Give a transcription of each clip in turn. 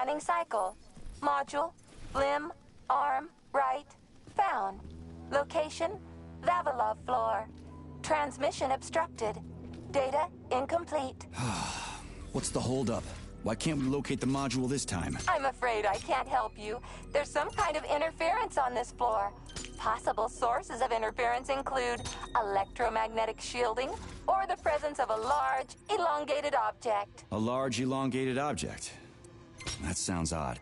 Scanning cycle. Module, limb, arm, right, found. Location, Vavilov floor. Transmission obstructed. Data incomplete. What's the holdup? Why can't we locate the module this time? I'm afraid I can't help you. There's some kind of interference on this floor. Possible sources of interference include electromagnetic shielding or the presence of a large, elongated object. A large, elongated object? That sounds odd.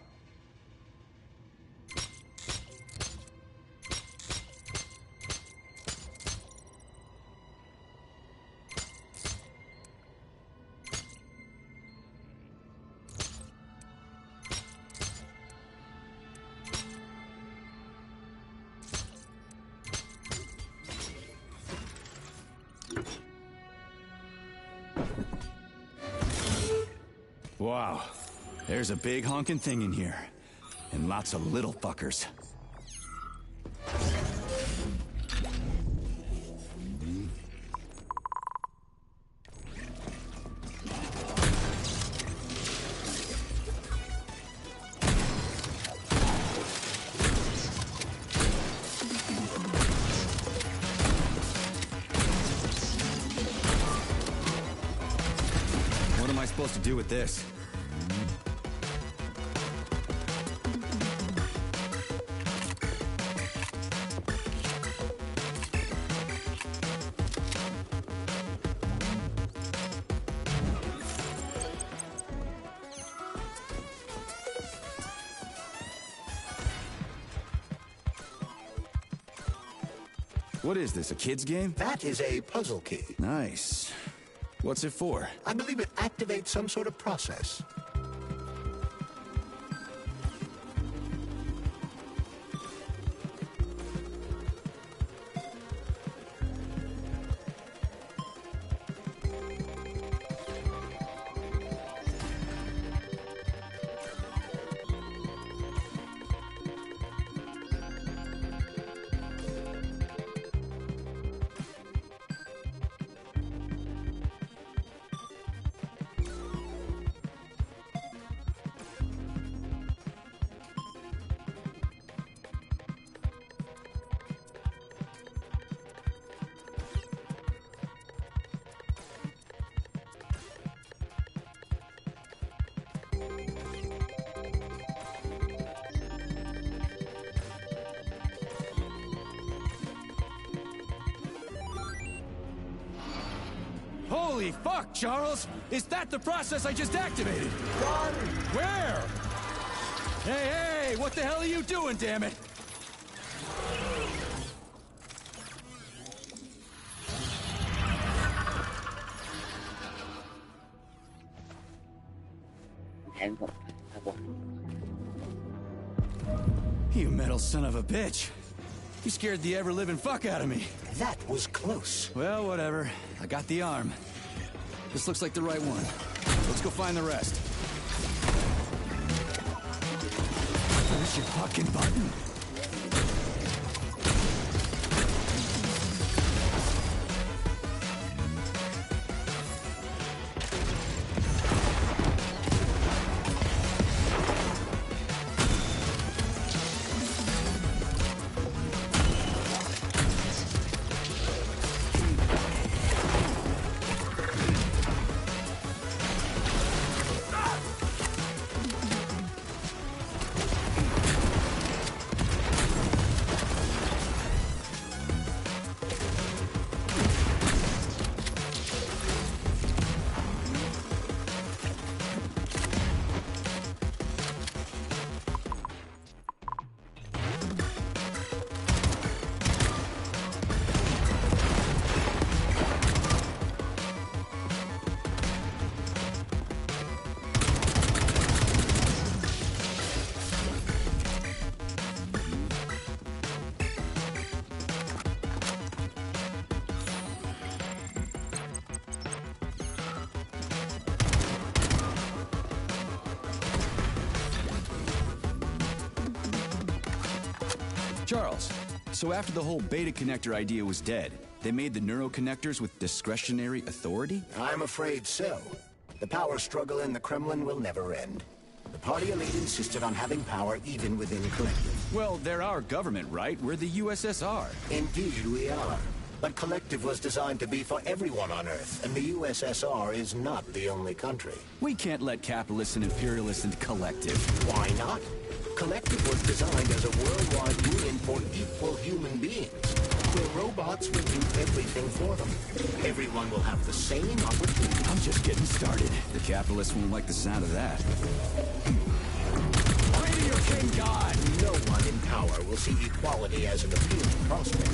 Wow, there's a big honking thing in here. And lots of little fuckers. What am I supposed to do with this? What is this, a kid's game? That is a puzzle key. Nice. What's it for? I believe it activates some sort of process. Holy fuck, Charles! Is that the process I just activated? Run! Where? Hey, what the hell are you doing, damn it? You metal son of a bitch. You scared the ever-living fuck out of me. That was close. Well, whatever. I got the arm. This looks like the right one. Let's go find the rest. Push your fucking button. Charles, so after the whole beta connector idea was dead, they made the neuroconnectors with discretionary authority? I'm afraid so. The power struggle in the Kremlin will never end. The party elite insisted on having power even within Collective. Well, they're our government, right? We're the USSR. Indeed, we are. But Collective was designed to be for everyone on Earth, and the USSR is not the only country. We can't let capitalists and imperialists into Collective. Why not? Collective was designed as a worldwide union for equal human beings, where robots will do everything for them. Everyone will have the same opportunity. I'm just getting started. The capitalists won't like the sound of that. Pray to your king god! No one in power will see equality as an appealing prospect.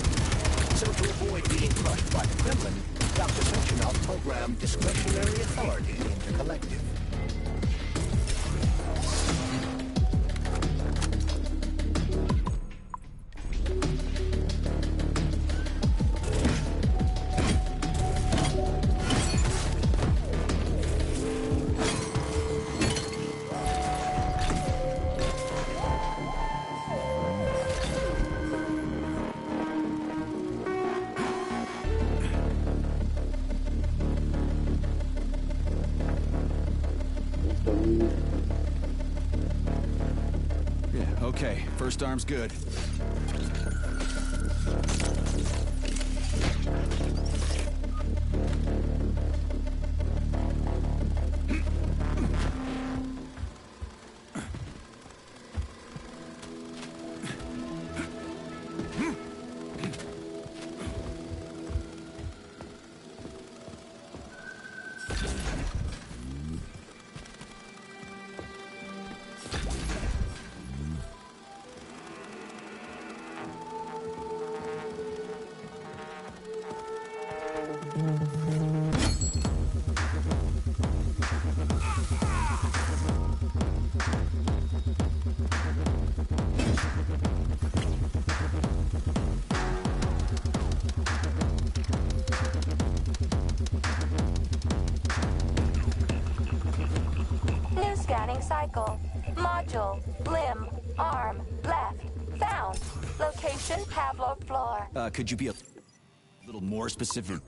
So to avoid being crushed by the Kremlin, Dr. Sechenov programmed discretionary authority into Collective. Yeah, okay. First arm's good. New scanning cycle. Module, limb, arm, left, found. Location, Pavlov floor. Could you be a little more specific?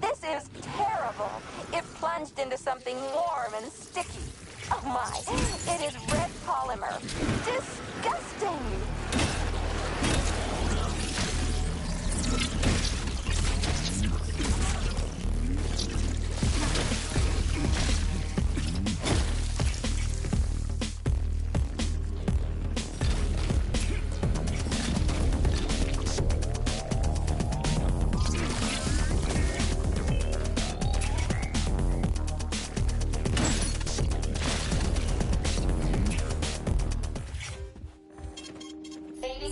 This is terrible. It plunged into something warm and sticky. Oh my, it is red polymer. Disgusting.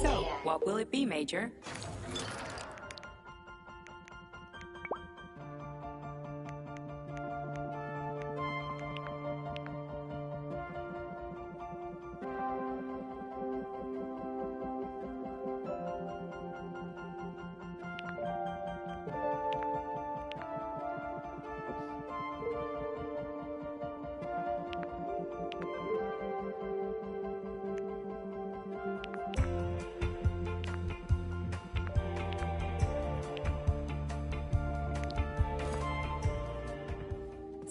So, what will it be, Major?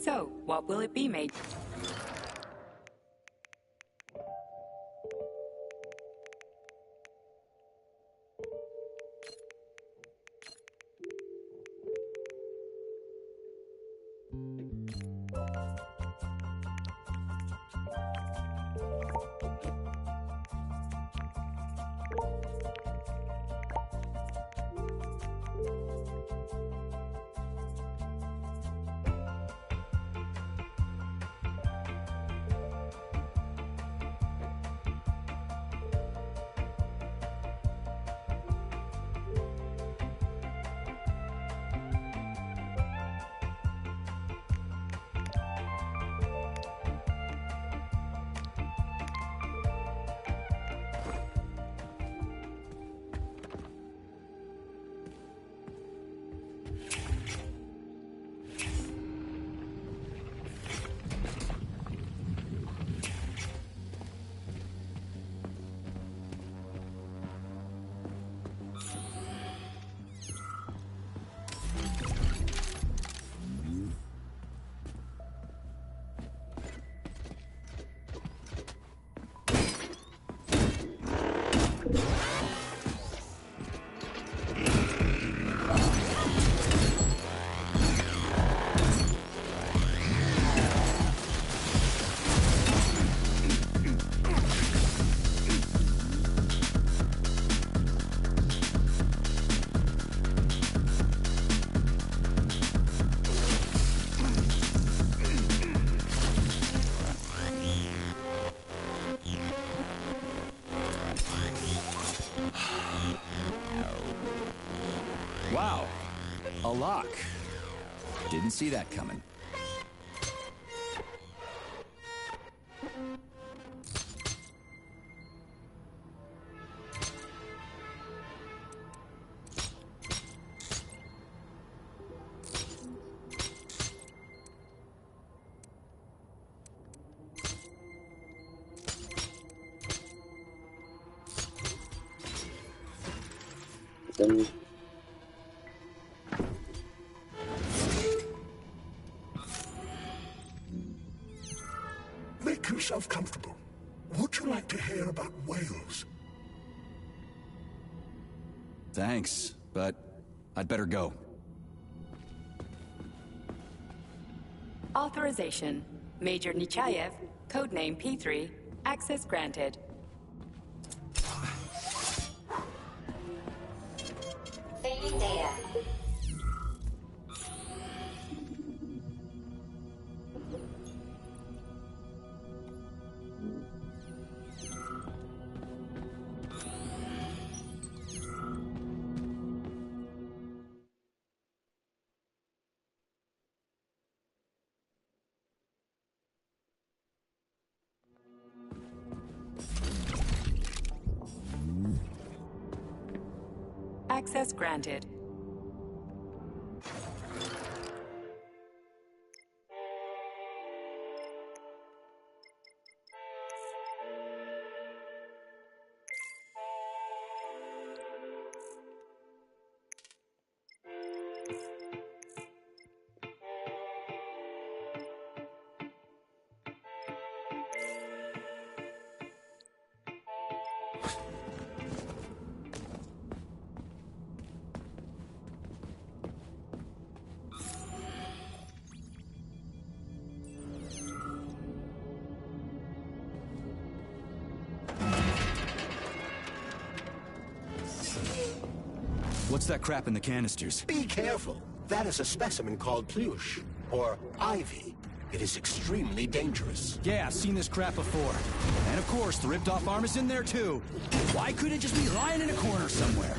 So, what will it be, Major? Wow. A lock. Didn't see that coming. Make yourself comfortable. Would you like to hear about whales? Thanks, but I'd better go. Authorization. Major Nechayev, codename P3, access granted. Saving data. Access granted. What's that crap in the canisters? Be careful. That is a specimen called Plush, or Ivy. It is extremely dangerous. Yeah, I've seen this crap before. And of course, the ripped-off arm is in there too. Why couldn't it just be lying in a corner somewhere?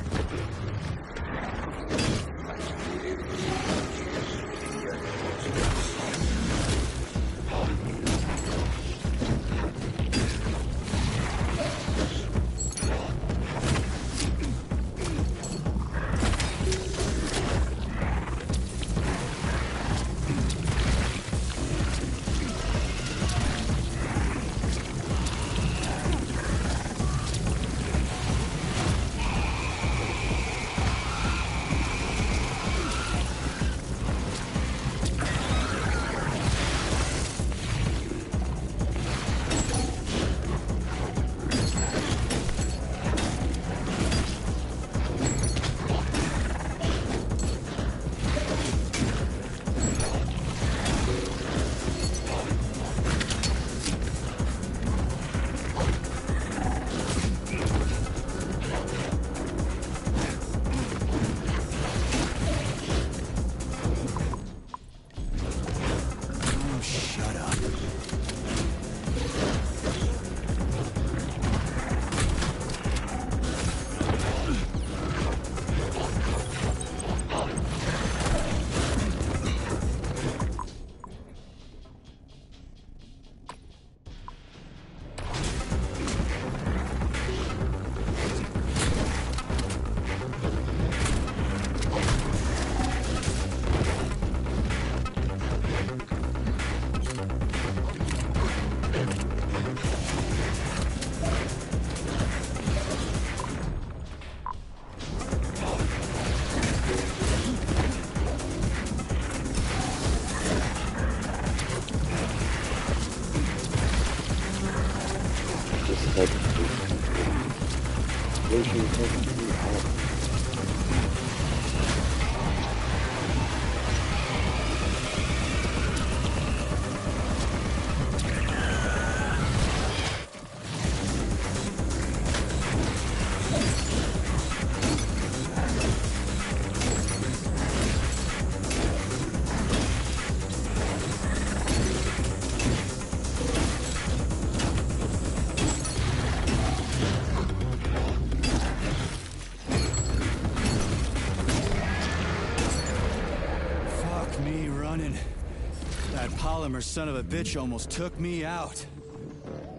Gallagher son of a bitch almost took me out.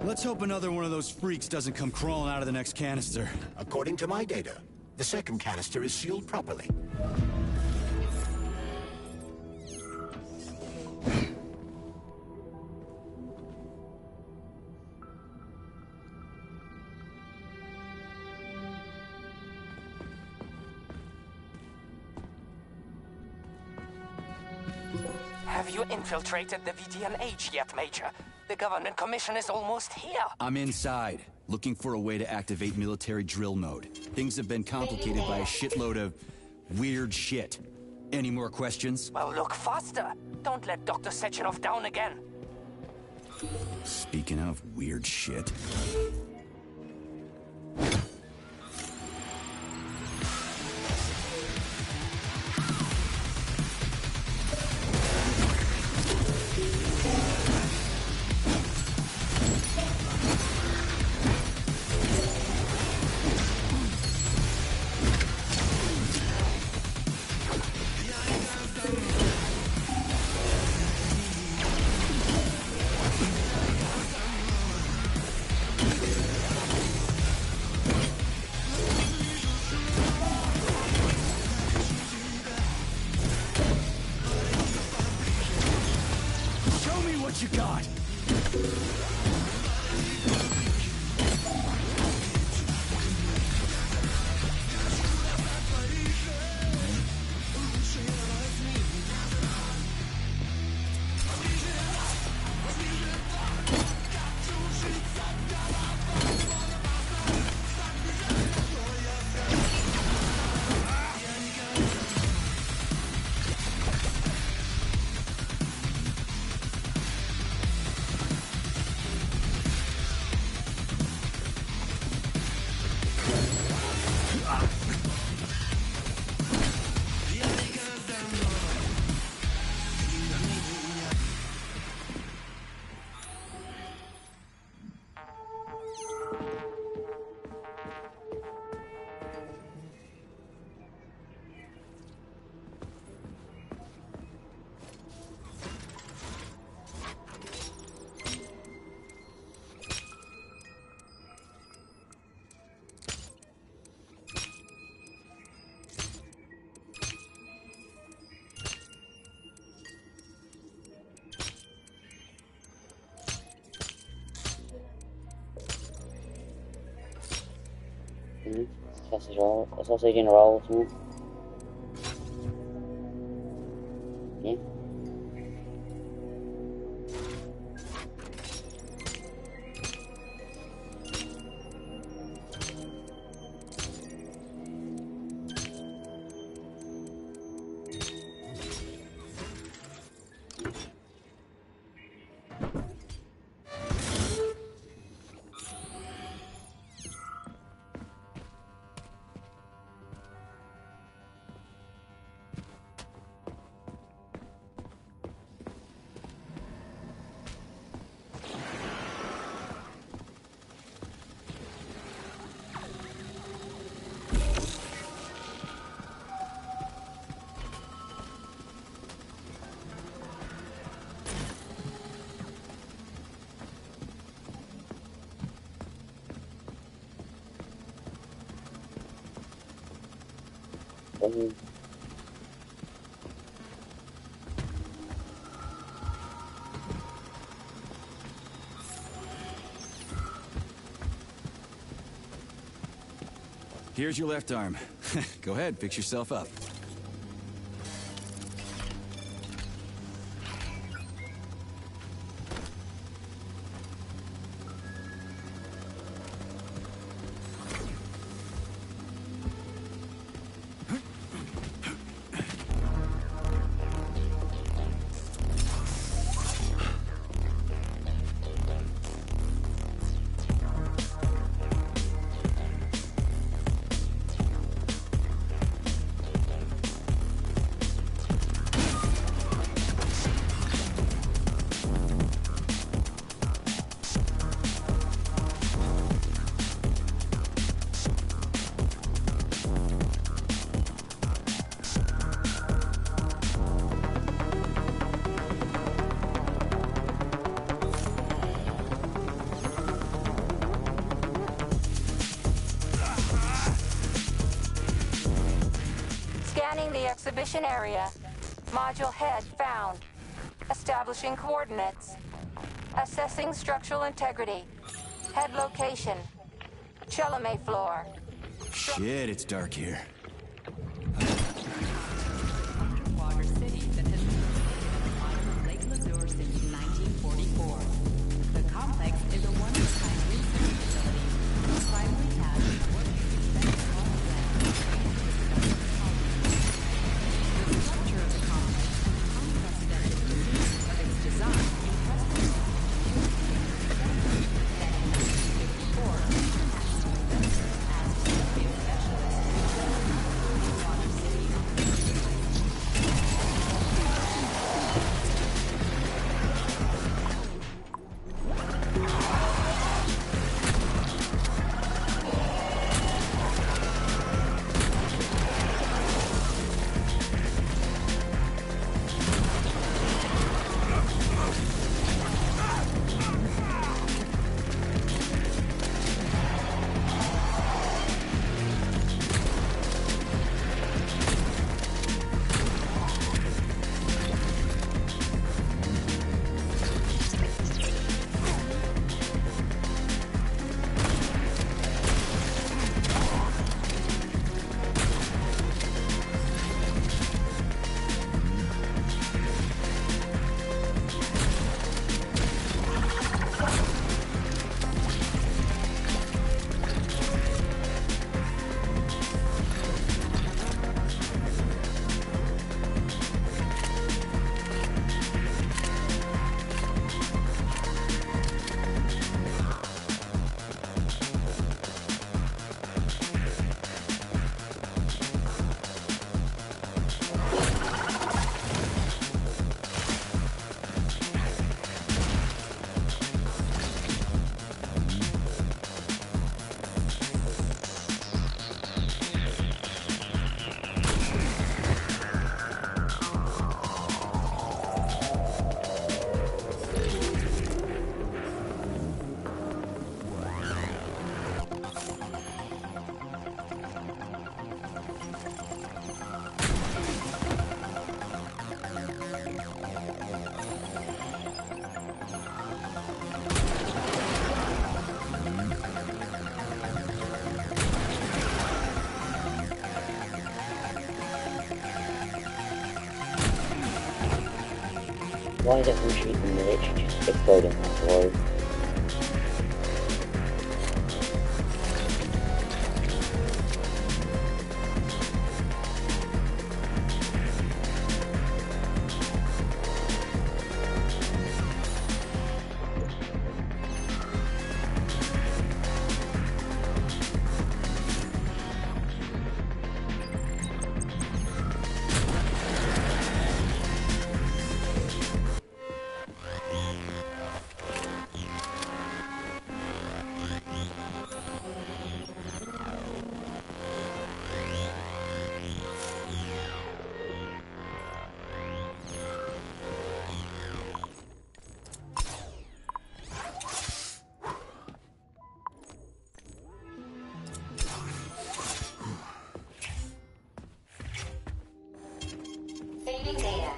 Let's hope another one of those freaks doesn't come crawling out of the next canister. According to my data, the second canister is sealed properly. Have you infiltrated the VDNH yet, Major? The government commission is almost here. I'm inside, looking for a way to activate military drill mode. Things have been complicated by a shitload of weird shit. Any more questions? Well, look faster. Don't let Dr. Sechenov down again. Speaking of weird shit. You got? Sausage and rolls, man. Yeah. Here's your left arm. Go ahead, fix yourself up. Scanning the exhibition area. Module head found. Establishing coordinates. Assessing structural integrity. Head location. Chalamet floor. Shit, it's dark here. Underwater city that has been located at the bottom of Lake Lazure since 1944. The complex is a one-of-a-kind research facility whose primary task is working to defend small land and discover colonies. The structure of the complex is unprecedented in terms of its design impressive enough that in 1954, international investors asked nuclear specialists to examine Underwater City on the Why is everyone shooting the literally just exploding afterwards? Saving data.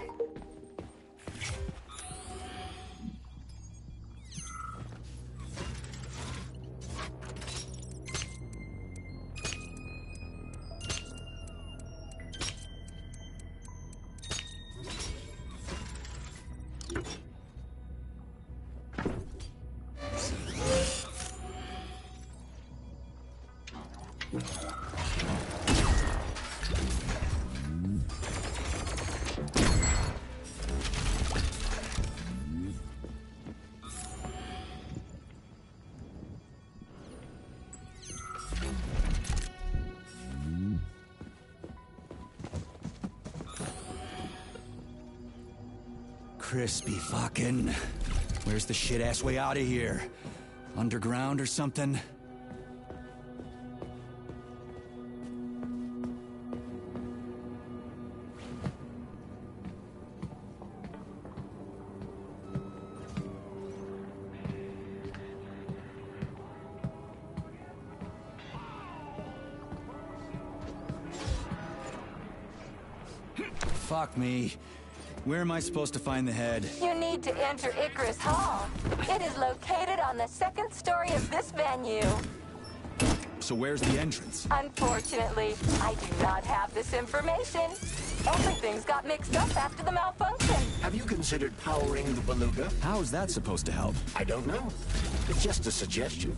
Crispy fucking. Where's the shit-ass way out of here? Underground or something? fuck me. Where am I supposed to find the head? You need to enter Icarus Hall. It is located on the second story of this venue. So where's the entrance? Unfortunately, I do not have this information. Everything's got mixed up after the malfunction. Have you considered powering the beluga? How is that supposed to help? I don't know. It's just a suggestion.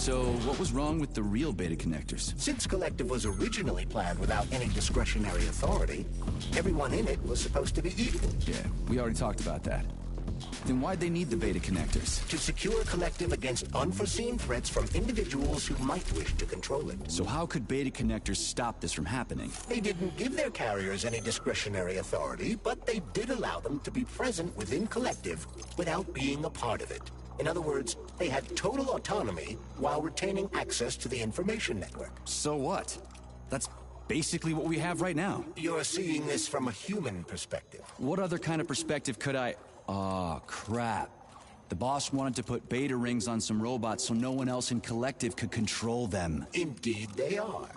So, what was wrong with the real beta connectors? Since Collective was originally planned without any discretionary authority, everyone in it was supposed to be equal. Yeah, we already talked about that. Then why'd they need the beta connectors? To secure Collective against unforeseen threats from individuals who might wish to control it. So how could beta connectors stop this from happening? They didn't give their carriers any discretionary authority, but they did allow them to be present within Collective without being a part of it. In other words, they had total autonomy while retaining access to the information network. So what? That's basically what we have right now. You're seeing this from a human perspective. What other kind of perspective could I... Oh, crap. The boss wanted to put beta rings on some robots so no one else in Collective could control them. Indeed they are.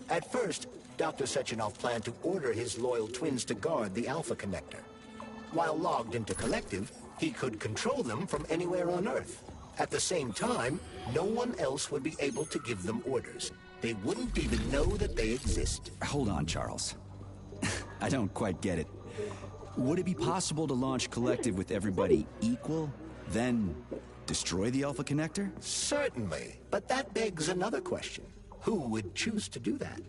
At first, Dr. Sechenov planned to order his loyal twins to guard the Alpha Connector. While logged into Collective, he could control them from anywhere on Earth. At the same time, no one else would be able to give them orders. They wouldn't even know that they exist. Hold on, Charles. I don't quite get it. Would it be possible to launch Collective with everybody equal, then destroy the Alpha Connector? Certainly, but that begs another question. Who would choose to do that?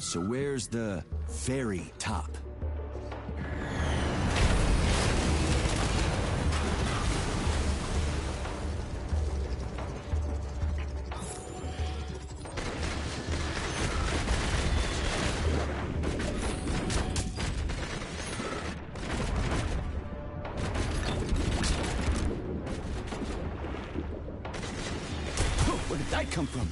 So where's the very top? Where did that come from?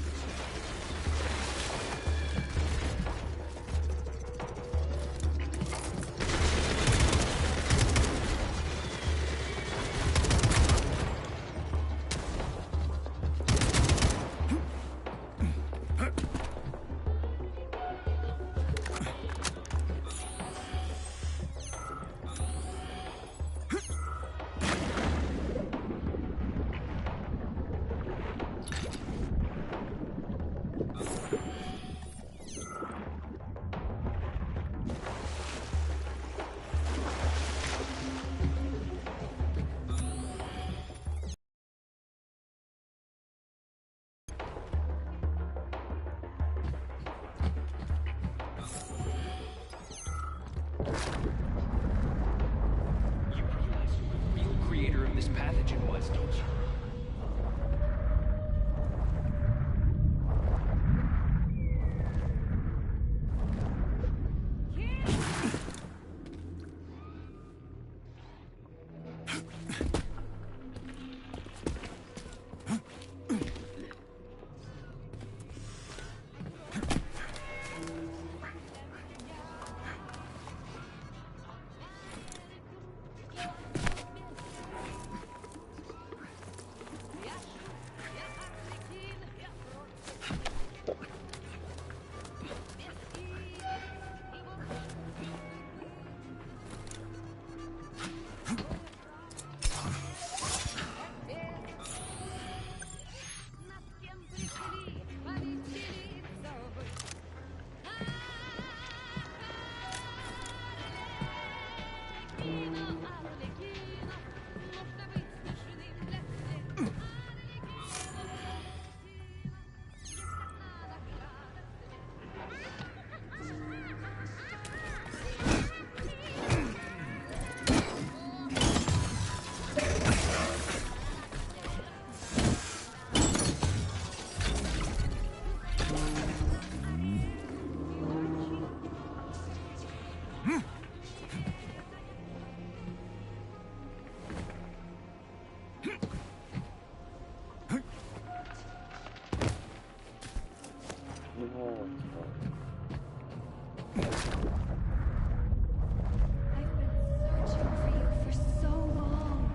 You realize who the real creator of this pathogen was, don't you? I've been searching for you for so long.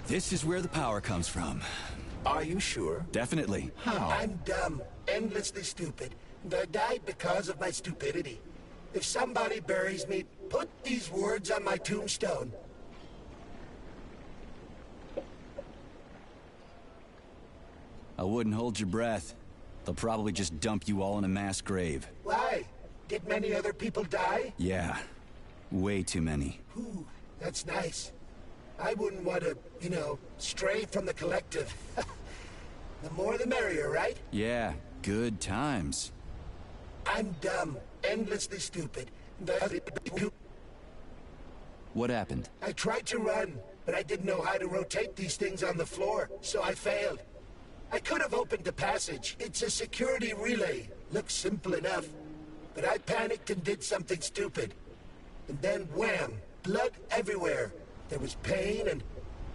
This is where the power comes from. Are you sure? Definitely. How? I'm dumb. Endlessly stupid. And I died because of my stupidity. If somebody buries me, put these words on my tombstone. I wouldn't hold your breath. They'll probably just dump you all in a mass grave. Why? Did many other people die? Yeah. Way too many. Ooh, that's nice. I wouldn't want to, stray from the collective. The more the merrier, right? Yeah, good times. I'm dumb, endlessly stupid. What happened? I tried to run, but I didn't know how to rotate these things on the floor, so I failed. I could have opened the passage. It's a security relay. Looks simple enough. But I panicked and did something stupid. And then wham! Blood everywhere. There was pain and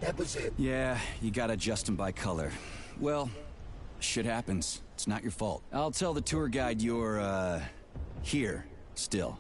that was it. Yeah, you gotta adjust them by color. Well, shit happens. It's not your fault. I'll tell the tour guide you're, here, still.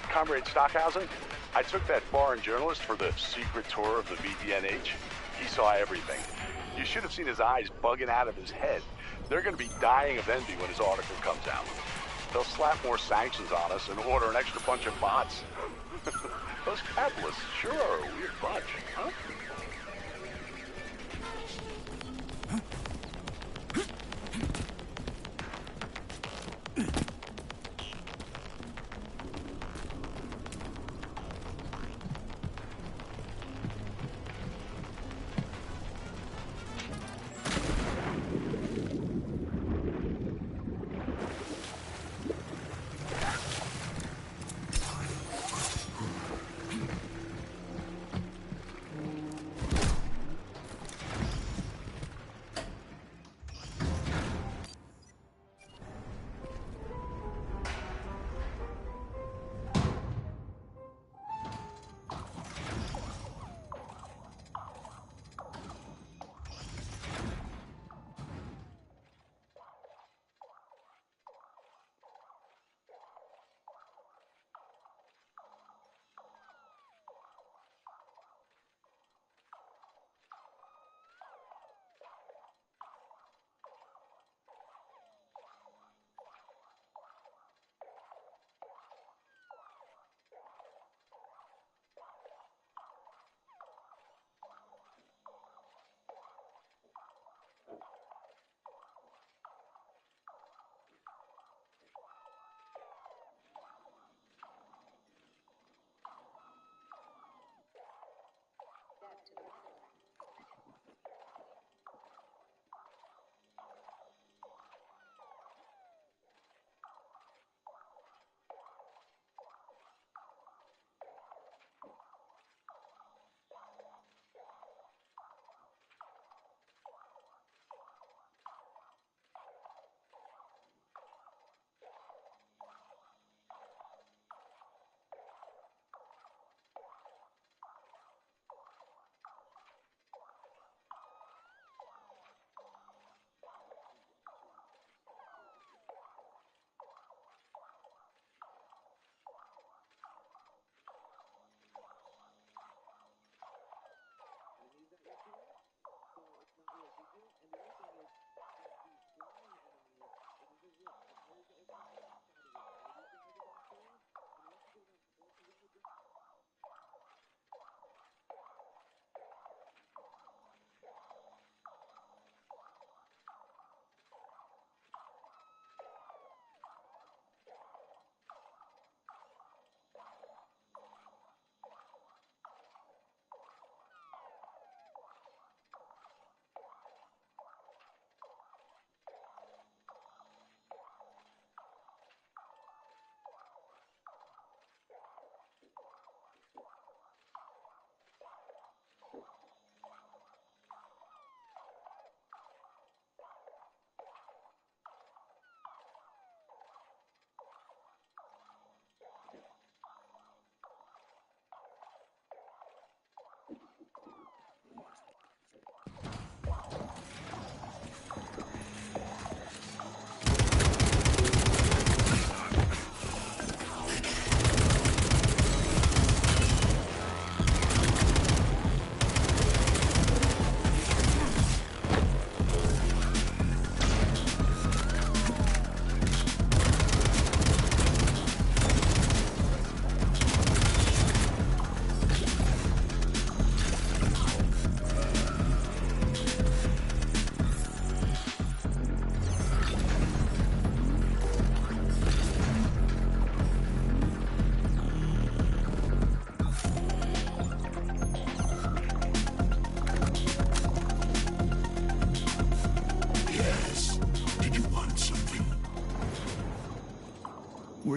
Comrade Stockhausen, I took that foreign journalist for the secret tour of the VDNH. He saw everything. You should have seen his eyes bugging out of his head. They're going to be dying of envy when his article comes out. They'll slap more sanctions on us and order an extra bunch of bots. Those capitalists sure are a weird bunch, huh?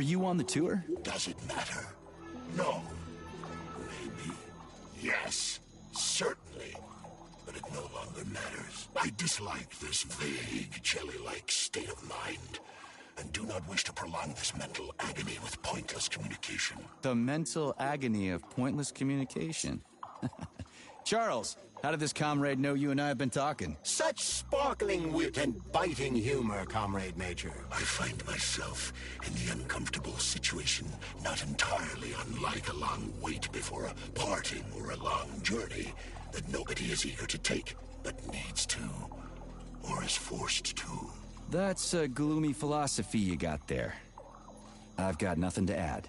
you on the tour? Does it matter? No. Maybe. Yes. Certainly. But it no longer matters. I dislike this vague, jelly-like state of mind, and do not wish to prolong this mental agony with pointless communication. The mental agony of pointless communication. Charles, how did this comrade know you and I have been talking? Such sparkling wit and biting humor, Comrade Major. I find myself in the uncomfortable situation not entirely unlike a long wait before a parting or a long journey that nobody is eager to take, but needs to, or is forced to. That's a gloomy philosophy you got there. I've got nothing to add.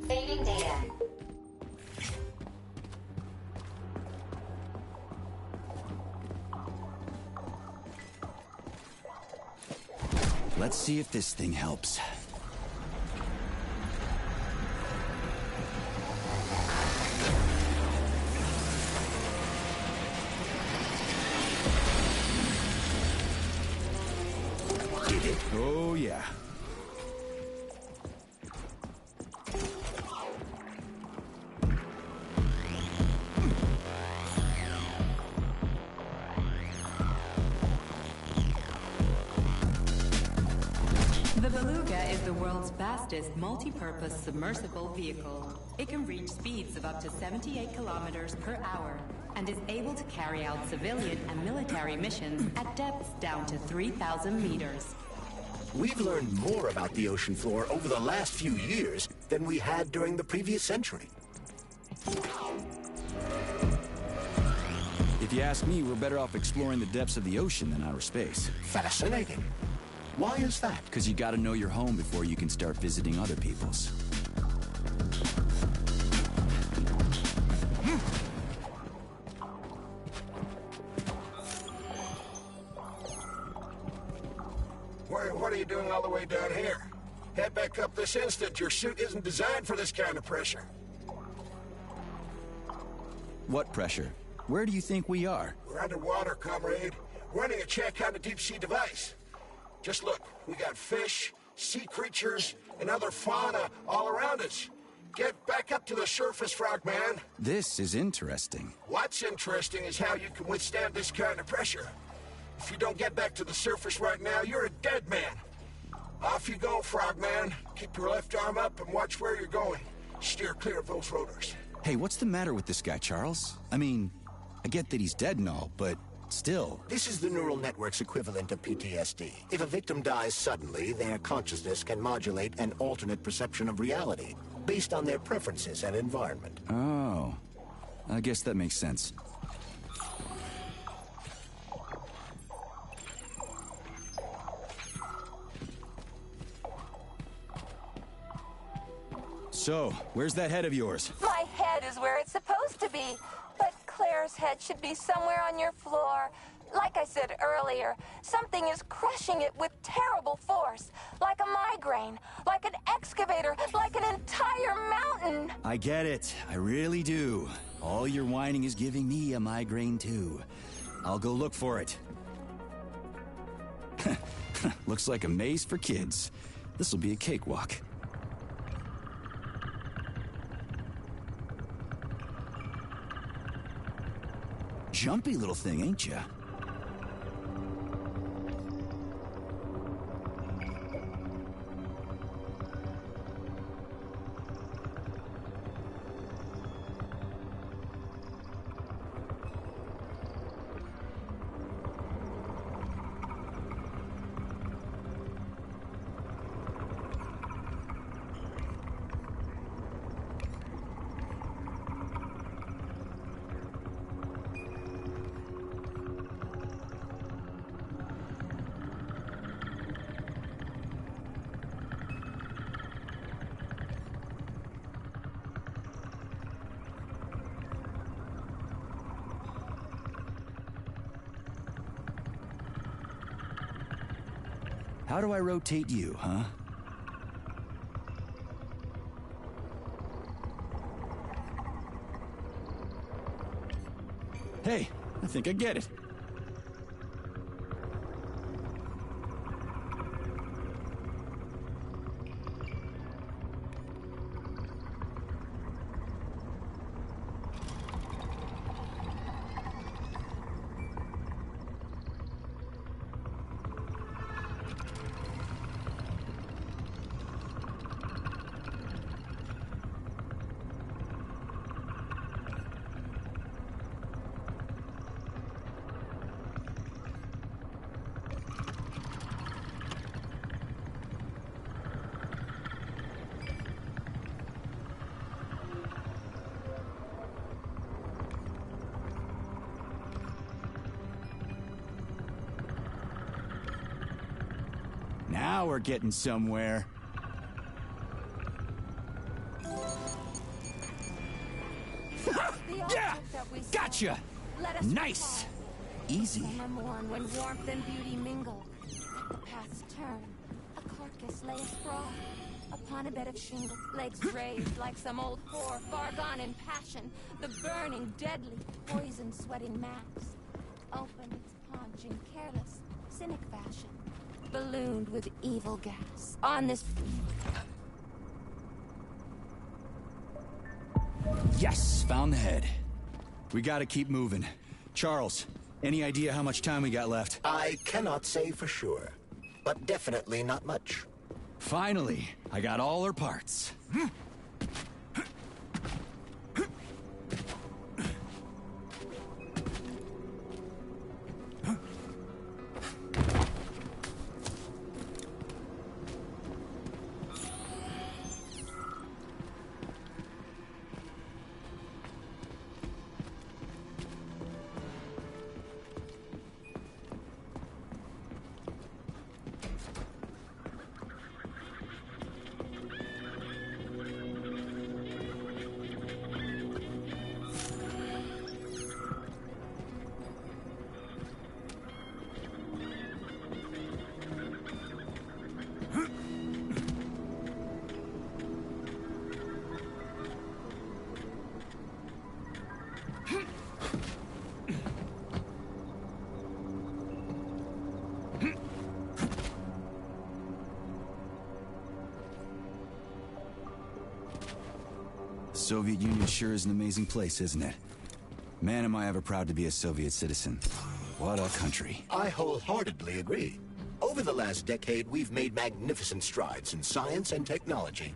Saving data. Let's see if this thing helps. Did it? Oh, yeah. The Beluga is the world's fastest multi-purpose submersible vehicle. It can reach speeds of up to 78 kilometers per hour and is able to carry out civilian and military missions at depths down to 3,000 meters. We've learned more about the ocean floor over the last few years than we had during the previous century. If you ask me, we're better off exploring the depths of the ocean than outer space. Fascinating. Why is that? Because you gotta know your home before you can start visiting other people's. What are you doing all the way down here? Head back up this instant. Your suit isn't designed for this kind of pressure. What pressure? Where do you think we are? We're underwater, comrade. Running a check on a deep-sea device. Just look, we got fish, sea creatures, and other fauna all around us. Get back up to the surface, Frogman. This is interesting. What's interesting is how you can withstand this kind of pressure. If you don't get back to the surface right now, you're a dead man. Off you go, Frogman. Keep your left arm up and watch where you're going. Steer clear of those rotors. Hey, what's the matter with this guy, Charles? I mean, I get that he's dead and all, but still. This is the neural network's equivalent of PTSD. If a victim dies suddenly, their consciousness can modulate an alternate perception of reality based on their preferences and environment. Oh, I guess that makes sense. So, where's that head of yours? My head is where it's supposed to be, but Claire's head should be somewhere on your floor. Like I said earlier, something is crushing it with terrible force. Like a migraine, like an excavator, like an entire mountain. I get it. I really do. All your whining is giving me a migraine, too. I'll go look for it. Looks like a maze for kids. This'll be a cakewalk. Jumpy little thing, ain't ya? How do I rotate you, huh? Hey, I think I get it. Now we're getting somewhere. Yeah! Gotcha! Nice! Easy. Summer morn when warmth and beauty mingle. The paths turn. A carcass lay asprawl. Upon a bed of shingle, legs raised like some old whore, far gone in passion. The burning, deadly, poison-sweating mass. Open its paunch in careless, cynic fashion. Ballooned with evil gas. On this... Yes, found the head. We gotta keep moving. Charles, any idea how much time we got left? I cannot say for sure, but definitely not much. Finally, I got all her parts. Soviet Union sure is an amazing place, isn't it? Man, am I ever proud to be a Soviet citizen. What a country. I wholeheartedly agree. Over the last decade, we've made magnificent strides in science and technology.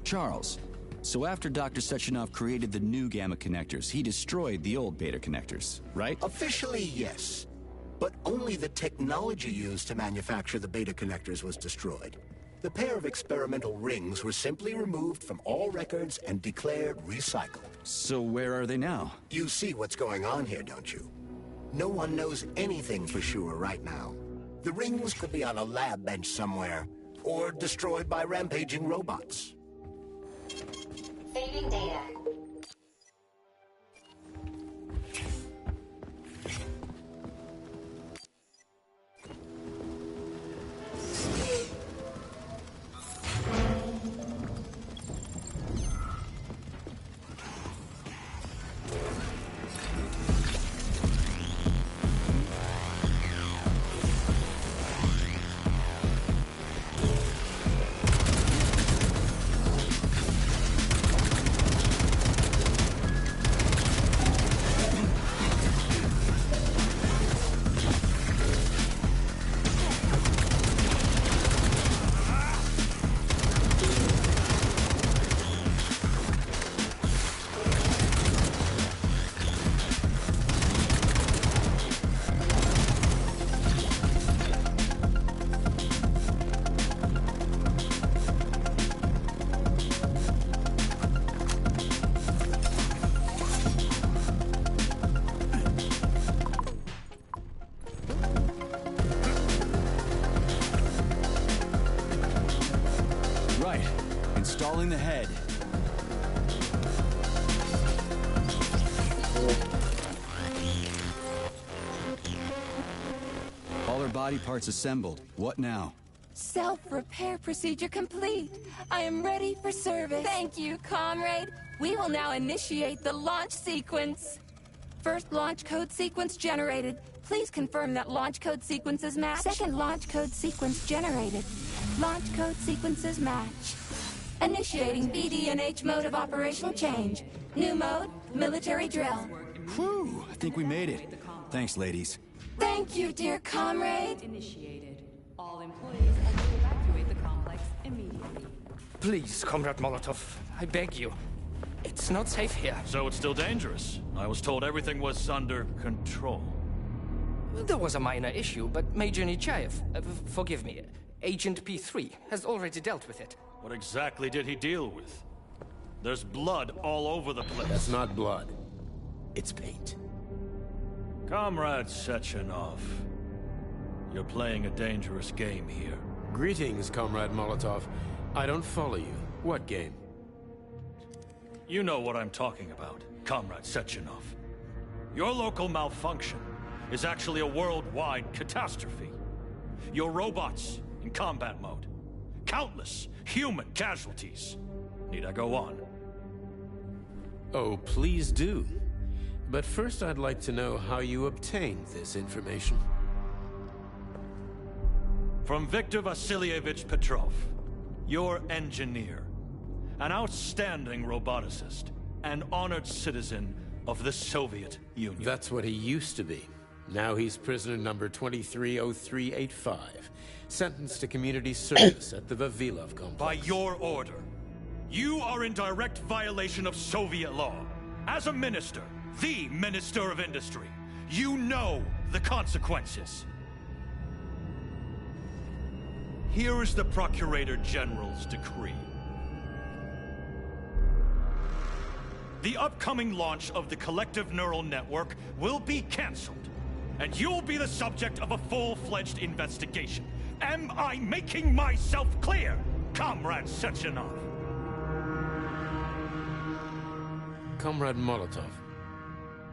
Charles, so after Dr. Sechenov created the new gamma connectors, he destroyed the old beta connectors, right? Officially, yes. But only the technology used to manufacture the beta connectors was destroyed. The pair of experimental rings were simply removed from all records and declared recycled. So where are they now? You see what's going on here, don't you? No one knows anything for sure right now. The rings could be on a lab bench somewhere, or destroyed by rampaging robots. Saving data. Calling the head. All her body parts assembled. What now? Self-repair procedure complete. I am ready for service. Thank you, comrade. We will now initiate the launch sequence. First launch code sequence generated. Please confirm that launch code sequences match. Second launch code sequence generated. Launch code sequences match. Initiating BDNH mode of operation change. New mode, military drill. Whew, I think we made it. Thanks, ladies. Thank you, dear comrade. Initiated. All employees are to evacuate the complex immediately. Please, Comrade Molotov, I beg you. It's not safe here. So it's still dangerous. I was told everything was under control. There was a minor issue, but Major Nechayev, forgive me, Agent P3, has already dealt with it. What exactly did he deal with? There's blood all over the place. That's not blood. It's paint. Comrade Sechenov, you're playing a dangerous game here. Greetings, Comrade Molotov. I don't follow you. What game? You know what I'm talking about, Comrade Sechenov. Your local malfunction is actually a worldwide catastrophe. Your robots in combat mode. Countless human casualties. Need I go on? Oh, please do. But first I'd like to know how you obtained this information. From Viktor Vasilievich Petrov, your engineer. An outstanding roboticist, an honored citizen of the Soviet Union. That's what he used to be. Now he's prisoner number 230385, sentenced to community service at the Vavilov complex. By your order, you are in direct violation of Soviet law. As a minister, the Minister of Industry, you know the consequences. Here is the Procurator General's decree. The upcoming launch of the Collective Neural Network will be cancelled, and you'll be the subject of a full-fledged investigation. Am I making myself clear, Comrade Sechenov? Comrade Molotov,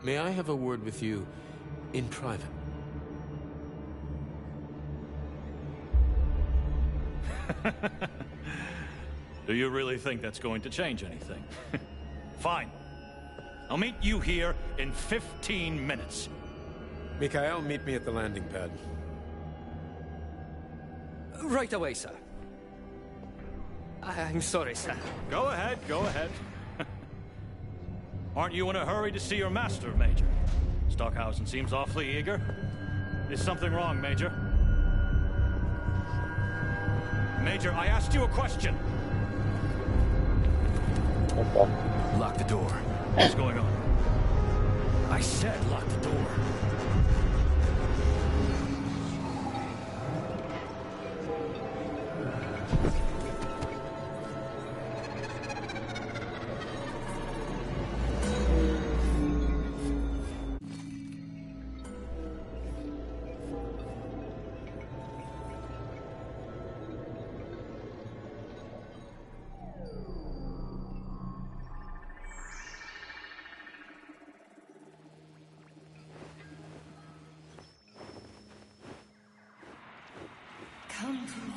may I have a word with you in private? Do you really think that's going to change anything? Fine. I'll meet you here in 15 minutes. Mikhail, meet me at the landing pad. Right away, sir. I'm sorry, sir. Go ahead, go ahead. Aren't you in a hurry to see your master, Major? Stockhausen seems awfully eager. Is something wrong, Major? Major, I asked you a question. Okay. Lock the door. What's going on? I said lock the door. Come to me.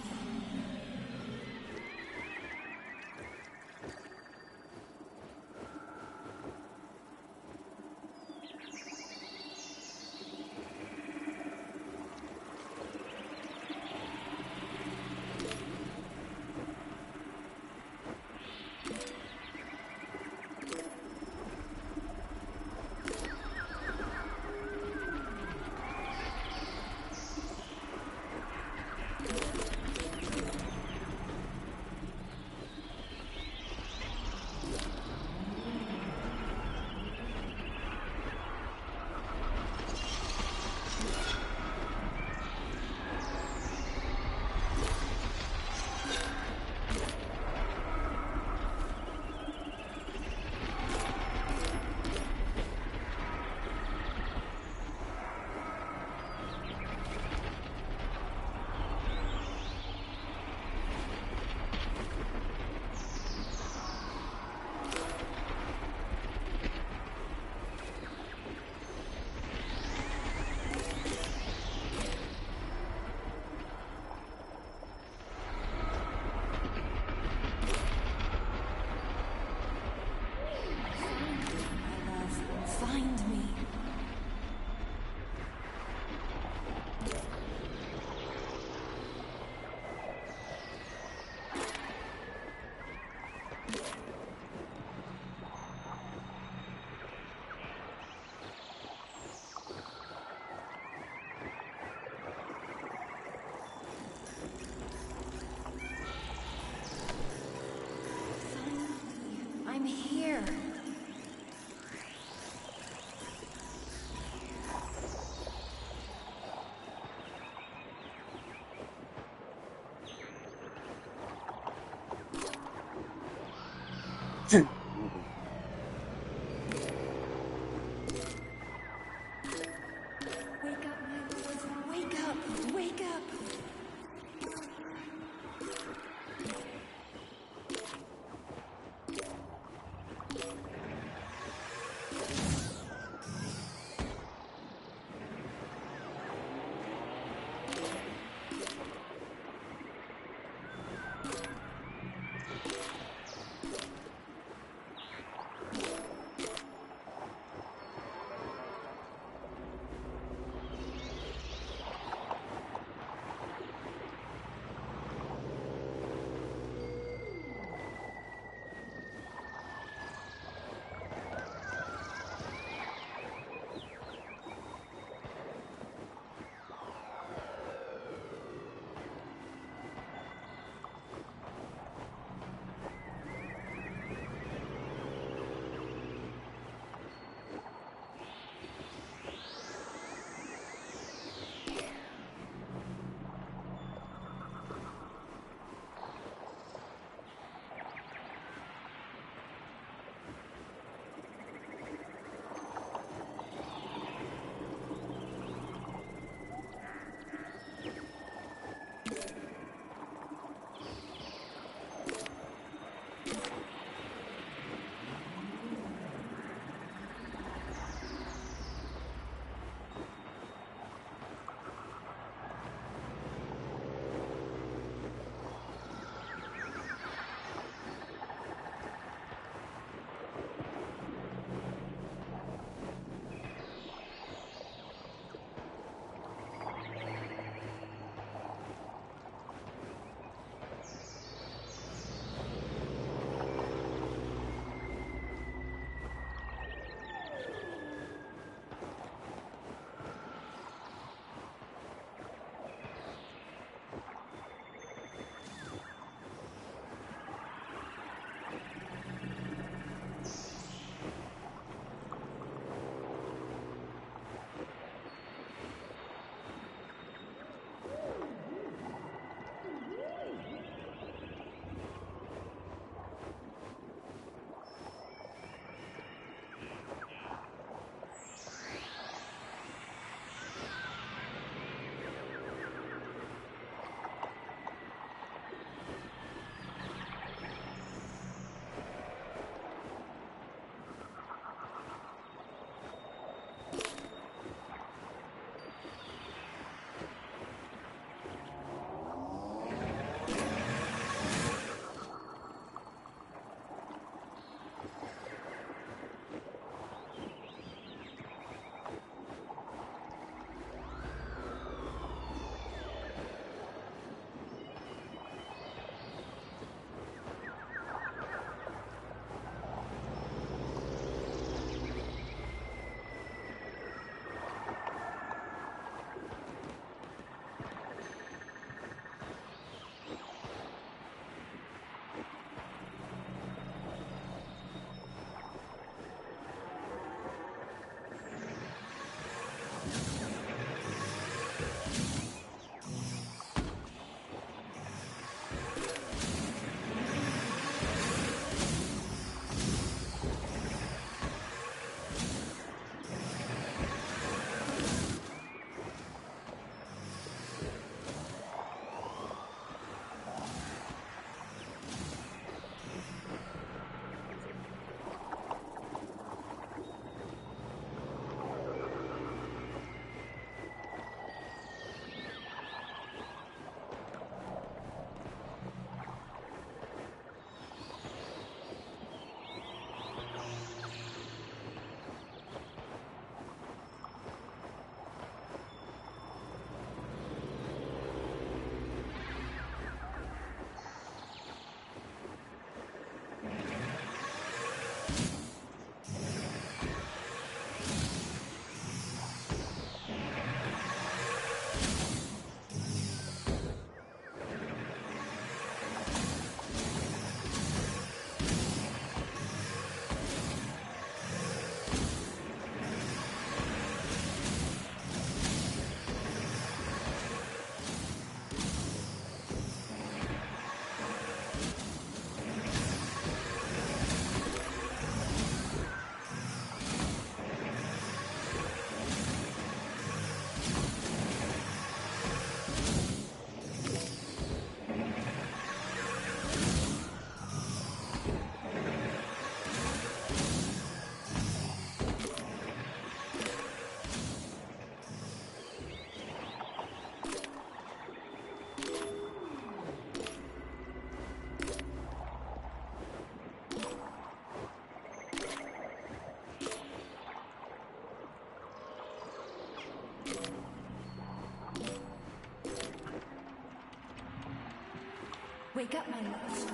Wake up, my love.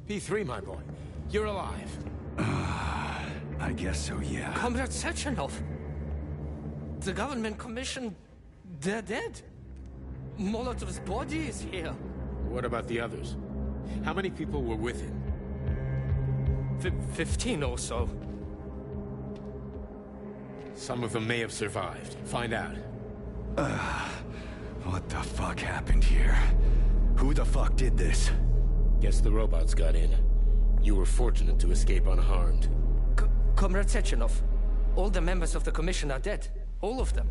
P3, my boy. You're alive. I guess so, yeah. Comrade Sechenov! The government commission... they're dead. Molotov's body is here. What about the others? How many people were with him? 15 or so. Some of them may have survived. Find out. What the fuck happened here? Who the fuck did this? Guess the robots got in. You were fortunate to escape unharmed. Comrade Sechenov, all the members of the commission are dead. All of them.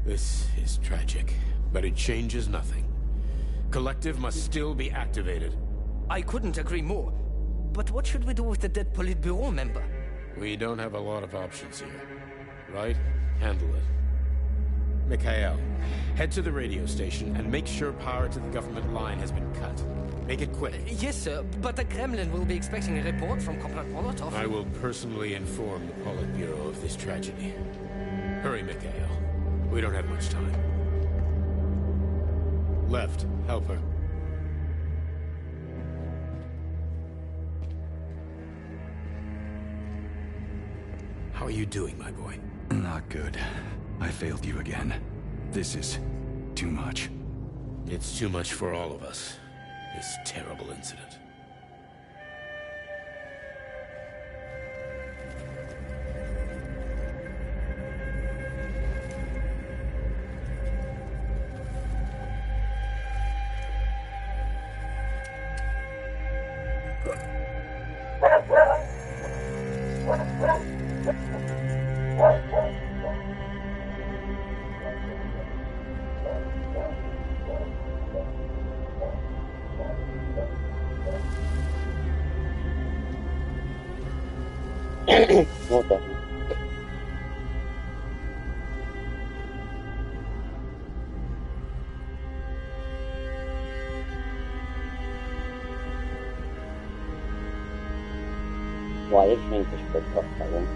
This is tragic, but it changes nothing. Collective must still be activated. I couldn't agree more. But what should we do with the dead Politburo member? We don't have a lot of options here. Right? Handle it. Mikhail, head to the radio station and make sure power to the government line has been cut. Make it quick. Yes, sir, but the Kremlin will be expecting a report from Comrade Molotov. I will personally inform the Politburo of this tragedy. Hurry, Mikhail. We don't have much time. Left, help her. How are you doing, my boy? Not good. I failed you again. This is too much. It's too much for all of us. This terrible incident. What the? Why is she just put up that one?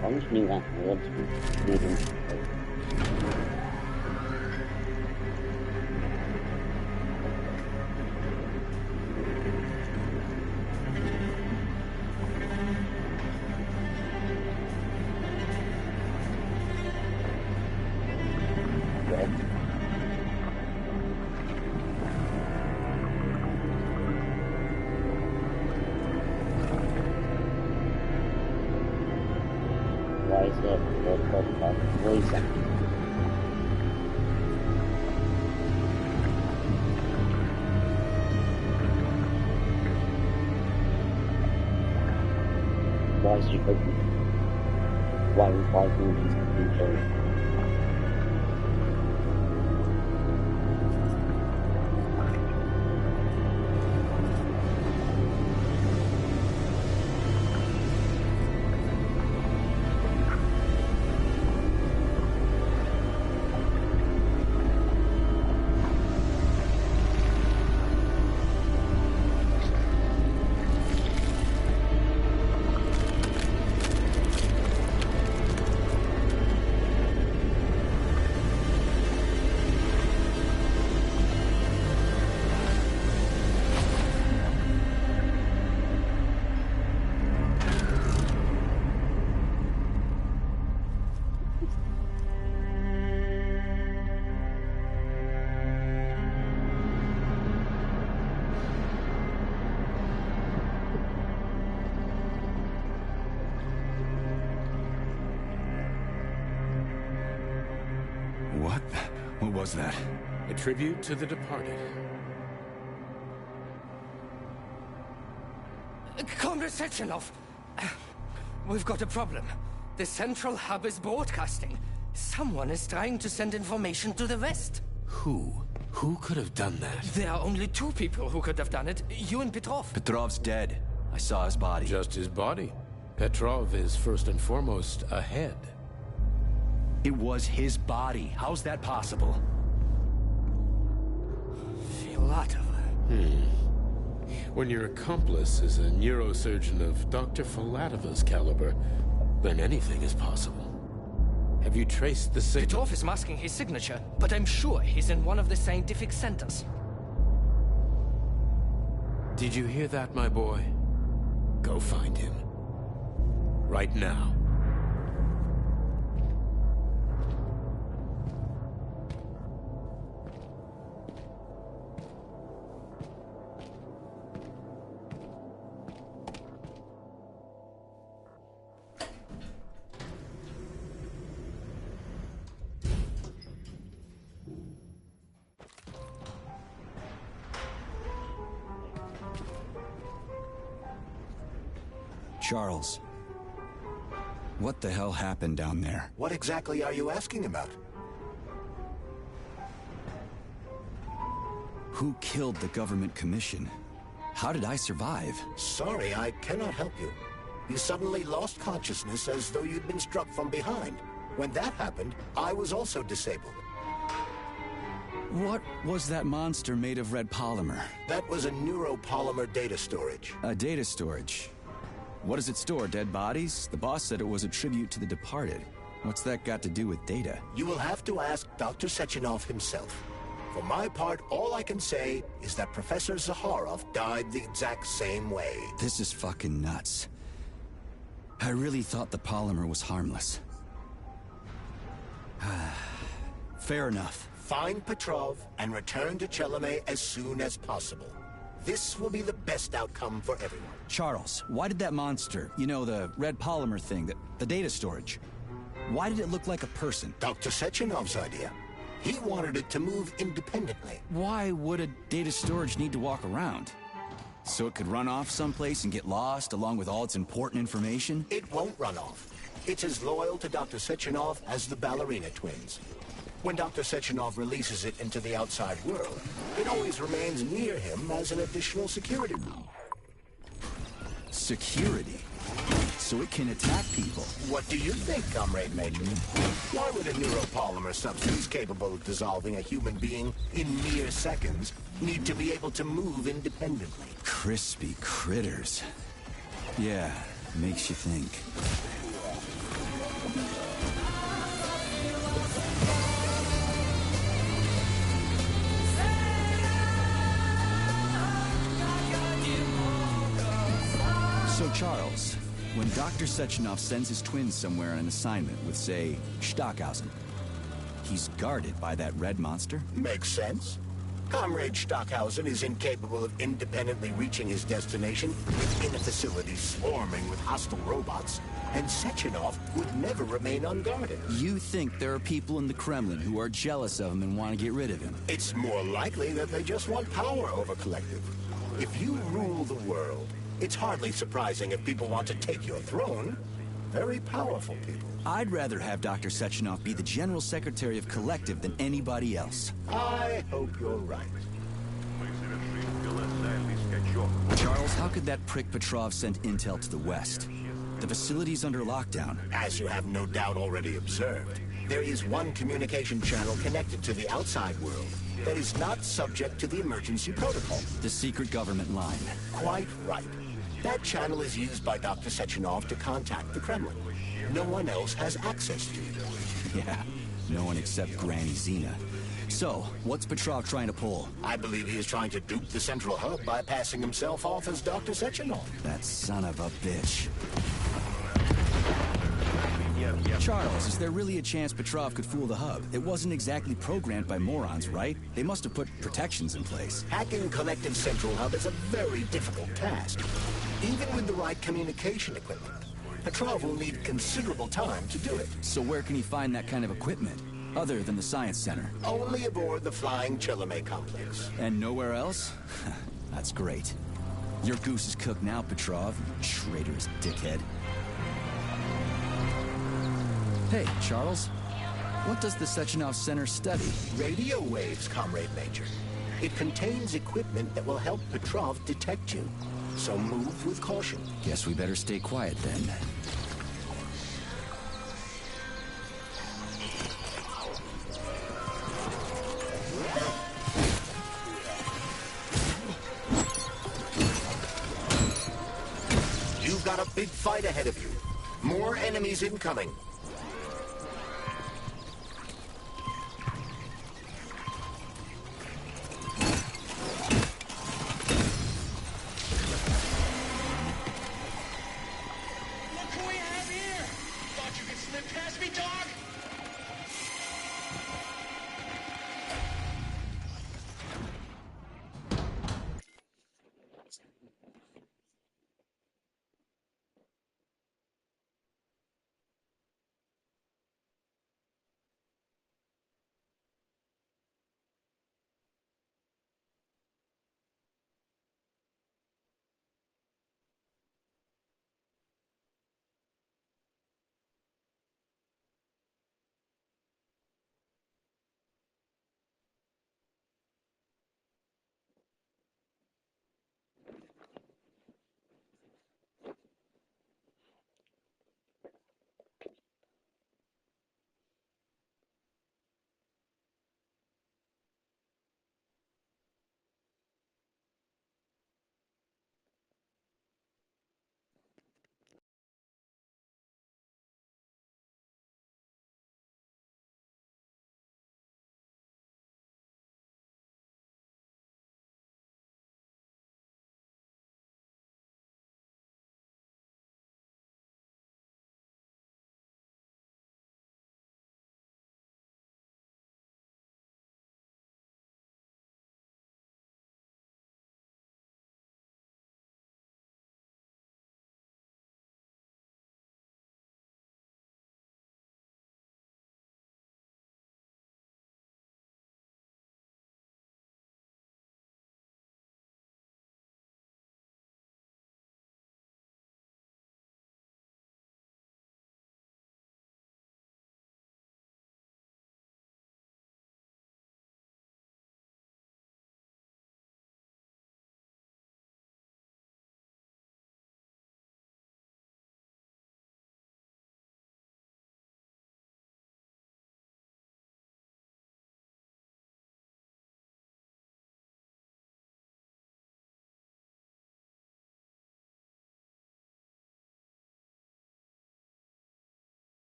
I just knew that words were leading. Why is she open? Why won't she be killed? What was that? A tribute to the departed. Comrade Sechenov! We've got a problem. The central hub is broadcasting. Someone is trying to send information to the West. Who? Who could have done that? There are only two people who could have done it. You and Petrov. Petrov's dead. I saw his body. Just his body. Petrov is first and foremost a head. It was his body. How's that possible? Filatov. When your accomplice is a neurosurgeon of Dr. Filatova's caliber, then anything is possible. Have you traced the signal? Petrov is masking his signature, but I'm sure he's in one of the scientific centers. Did you hear that, my boy? Go find him. Right now. Charles, what the hell happened down there? What exactly are you asking about? Who killed the government commission? How did I survive? Sorry, I cannot help you. You suddenly lost consciousness as though you'd been struck from behind. When that happened, I was also disabled. What was that monster made of red polymer? That was a neuropolymer data storage. A data storage? What does it store, dead bodies? The boss said it was a tribute to the departed. What's that got to do with data? You will have to ask Dr. Sechenov himself. For my part, all I can say is that Professor Zaharov died the exact same way. This is fucking nuts. I really thought the polymer was harmless. Fair enough. Find Petrov and return to Chelome as soon as possible. This will be the best outcome for everyone. Charles, why did that monster, you know, the red polymer thing, the data storage, why did it look like a person? Dr. Sechenov's idea. He wanted it to move independently. Why would a data storage need to walk around? So it could run off someplace and get lost along with all its important information? It won't run off. It's as loyal to Dr. Sechenov as the ballerina twins. When Dr. Sechenov releases it into the outside world, it always remains near him as an additional security. Security? So it can attack people? What do you think, Comrade Maiden? Why would a neuropolymer substance capable of dissolving a human being in mere seconds need to be able to move independently? Crispy critters. Yeah, makes you think. So, Charles, when Dr. Sechenov sends his twins somewhere on an assignment with, say, Stockhausen, he's guarded by that red monster? Makes sense. Comrade Stockhausen is incapable of independently reaching his destination within a facility swarming with hostile robots, and Sechenov would never remain unguarded. You think there are people in the Kremlin who are jealous of him and want to get rid of him? It's more likely that they just want power over Collective. If you rule the world, it's hardly surprising if people want to take your throne. Very powerful people. I'd rather have Dr. Sechenov be the General Secretary of Collective than anybody else. I hope you're right. Charles, how could that prick Petrov send intel to the West? The facility's under lockdown. As you have no doubt already observed, there is one communication channel connected to the outside world that is not subject to the emergency protocol. The secret government line. Quite right. That channel is used by Dr. Sechenov to contact the Kremlin. No one else has access to it. Yeah, no one except Granny Zina. So, what's Petrov trying to pull? I believe he is trying to dupe the central hub by passing himself off as Dr. Sechenov. That son of a bitch. Charles, is there really a chance Petrov could fool the hub? It wasn't exactly programmed by morons, right? They must have put protections in place. Hacking Collective Central Hub is a very difficult task. Even with the right communication equipment, Petrov will need considerable time to do it. So where can he find that kind of equipment? Other than the Science Center. Only aboard the Flying Chilame complex. And nowhere else? That's great. Your goose is cooked now, Petrov, you traitorous dickhead. Hey, Charles. What does the Sechenov Center study? Radio waves, Comrade Major. It contains equipment that will help Petrov detect you. So move with caution. Guess we better stay quiet then. You've got a big fight ahead of you. More enemies incoming.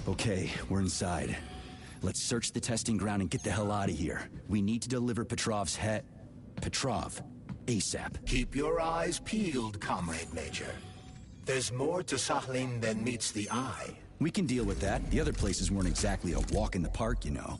Okay, we're inside. Let's search the testing ground and get the hell out of here. We need to deliver Petrov's head... Petrov. ASAP. Keep your eyes peeled, Comrade Major. There's more to Sakhalin than meets the eye. We can deal with that. The other places weren't exactly a walk in the park, you know.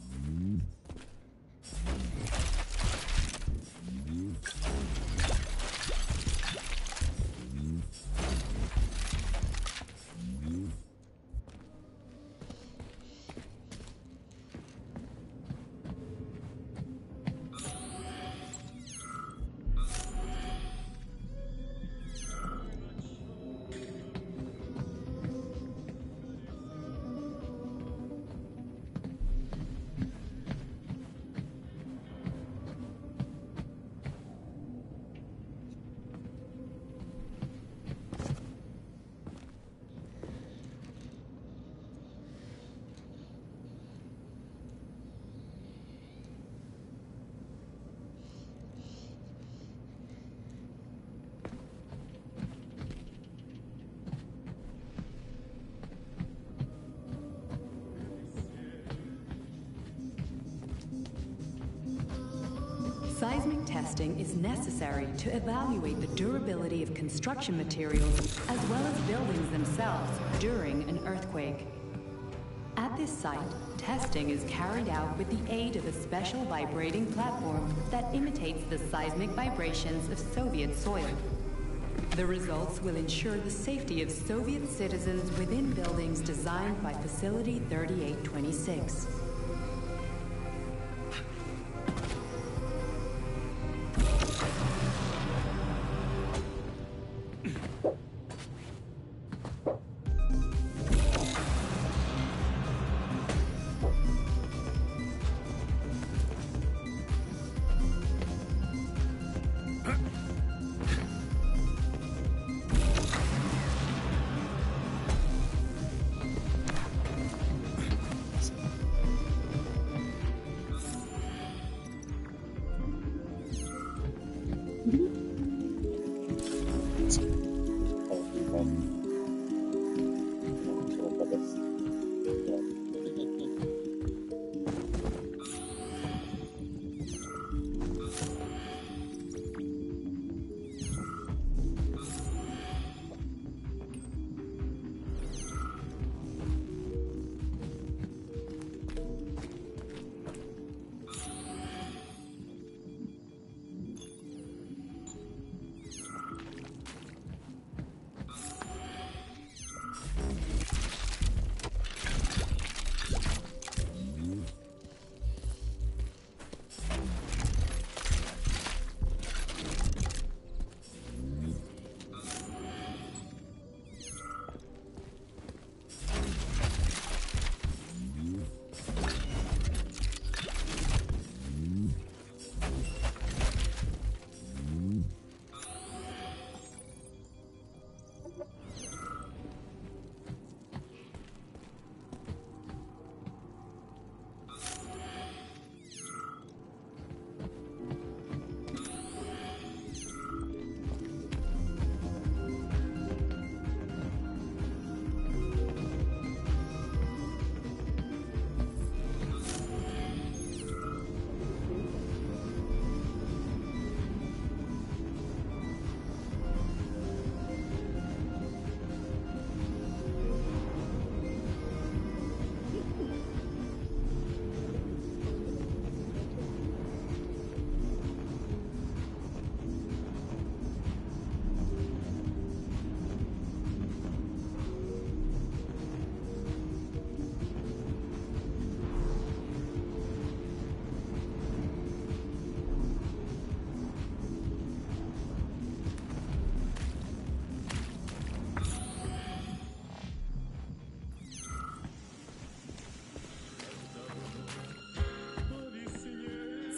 testing is necessary to evaluate the durability of construction materials as well as buildings themselves during an earthquake. At this site, testing is carried out with the aid of a special vibrating platform that imitates the seismic vibrations of Soviet soil. The results will ensure the safety of Soviet citizens within buildings designed by Facility 3826.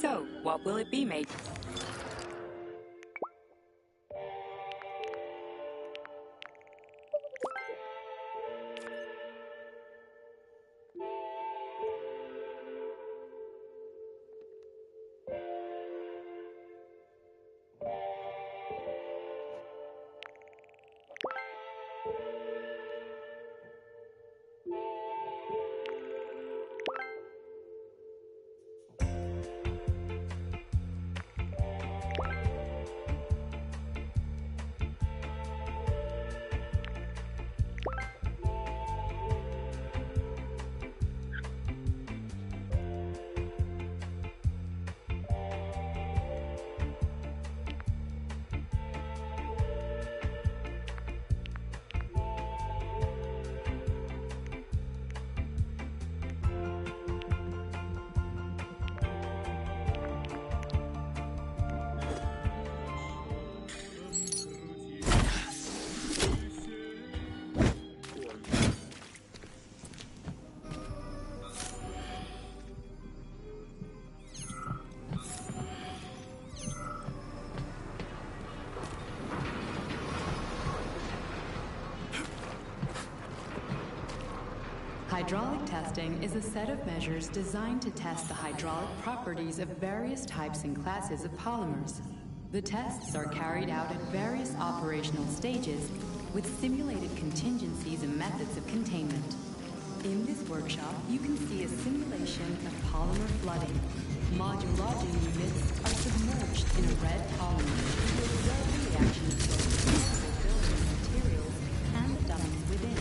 So, what will it be, mate? Hydraulic testing is a set of measures designed to test the hydraulic properties of various types and classes of polymers. The tests are carried out at various operational stages with simulated contingencies and methods of containment. In this workshop, you can see a simulation of polymer flooding. Moduloging units are submerged in a red column to observe the reactions of chemical building materials and the dummies within.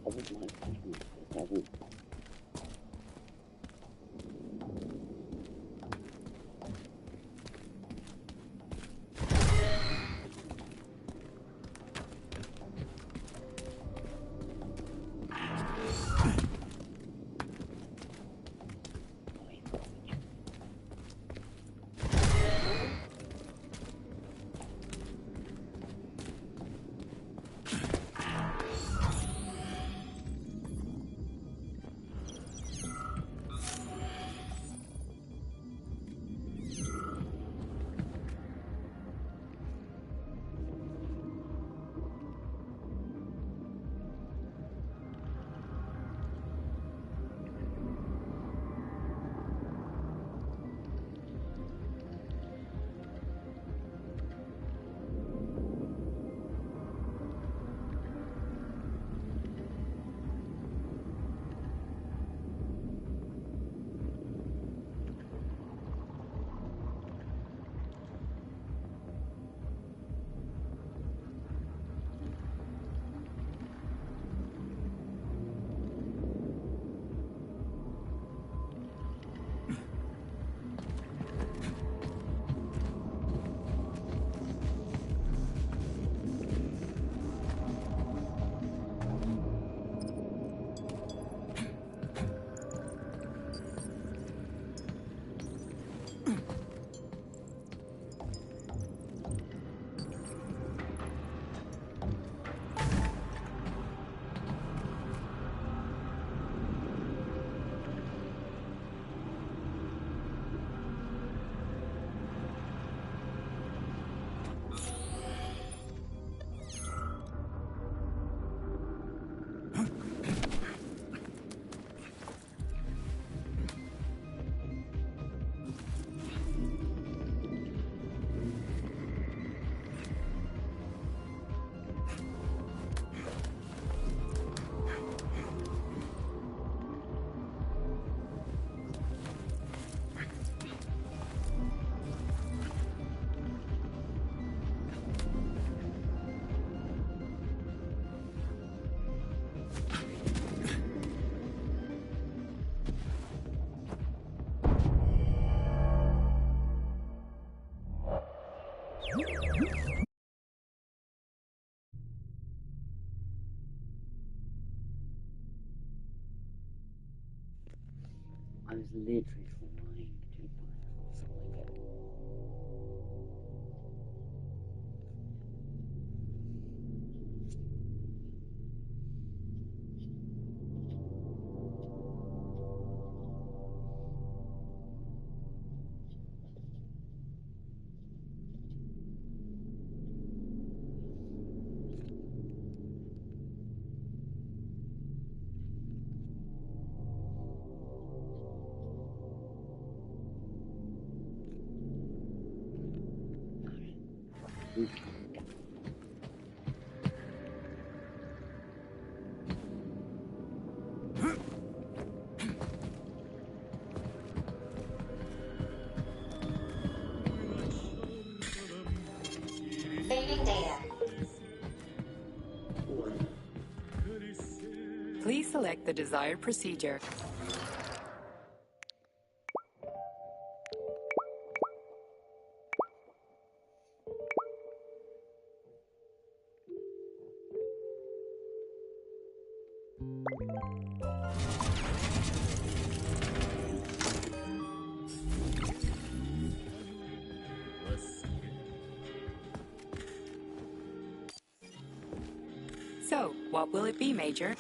wouldn't mind taking it. I would. I was literally flying to my house when I got Saving data. Please select the desired procedure. So, what will it be, Major?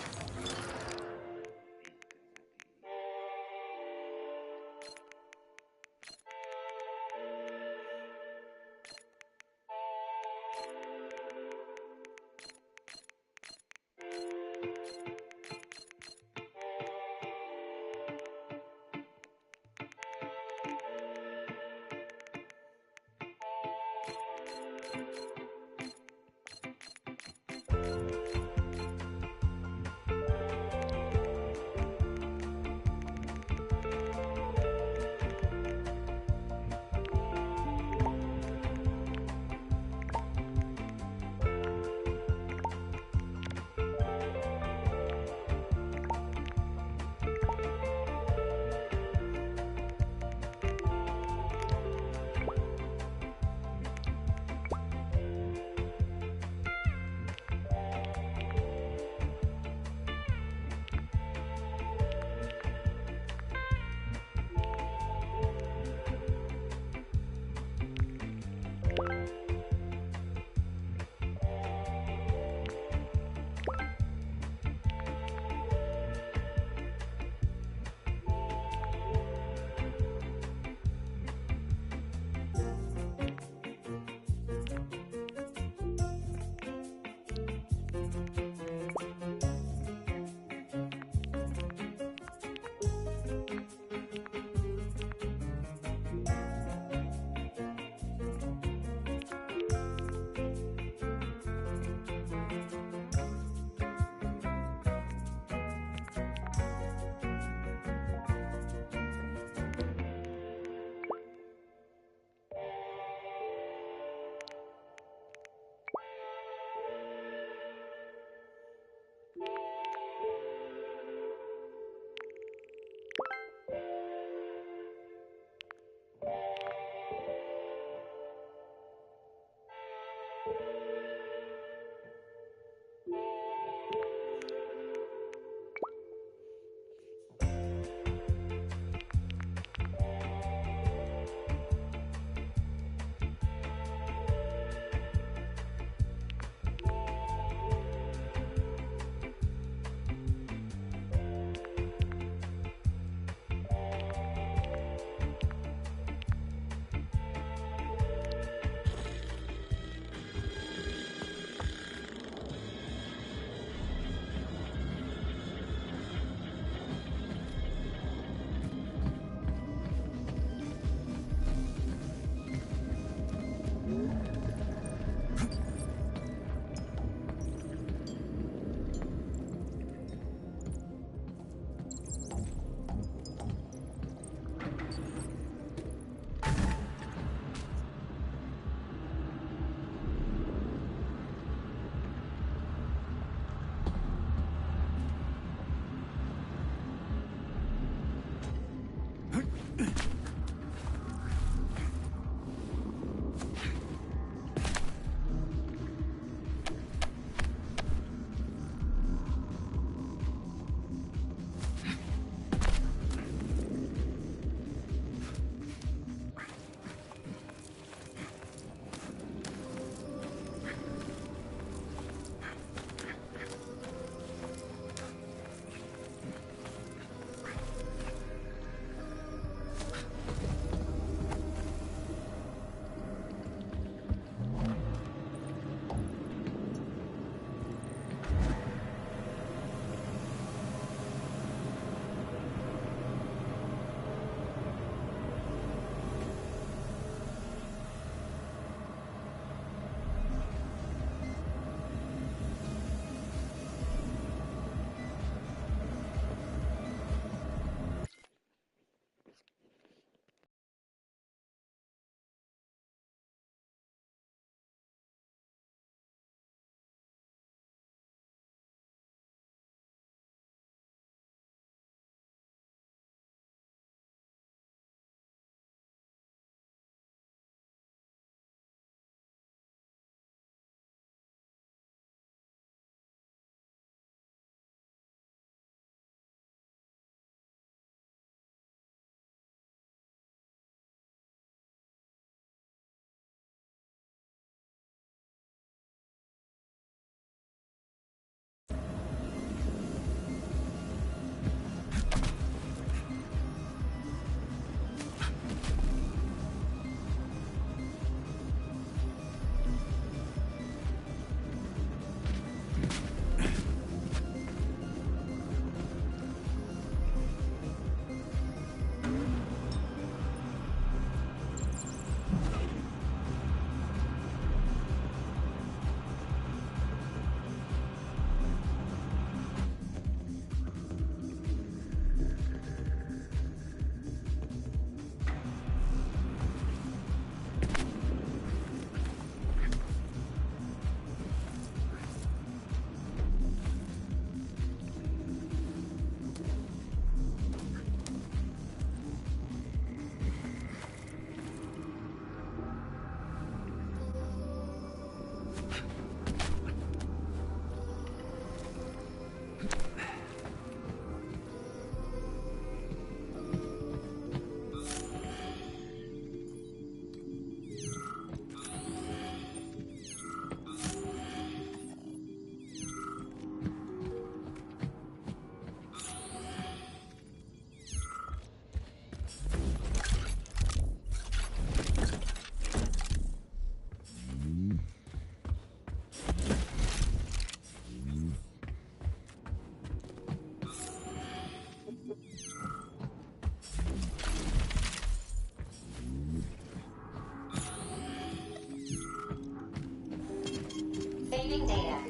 Saving data.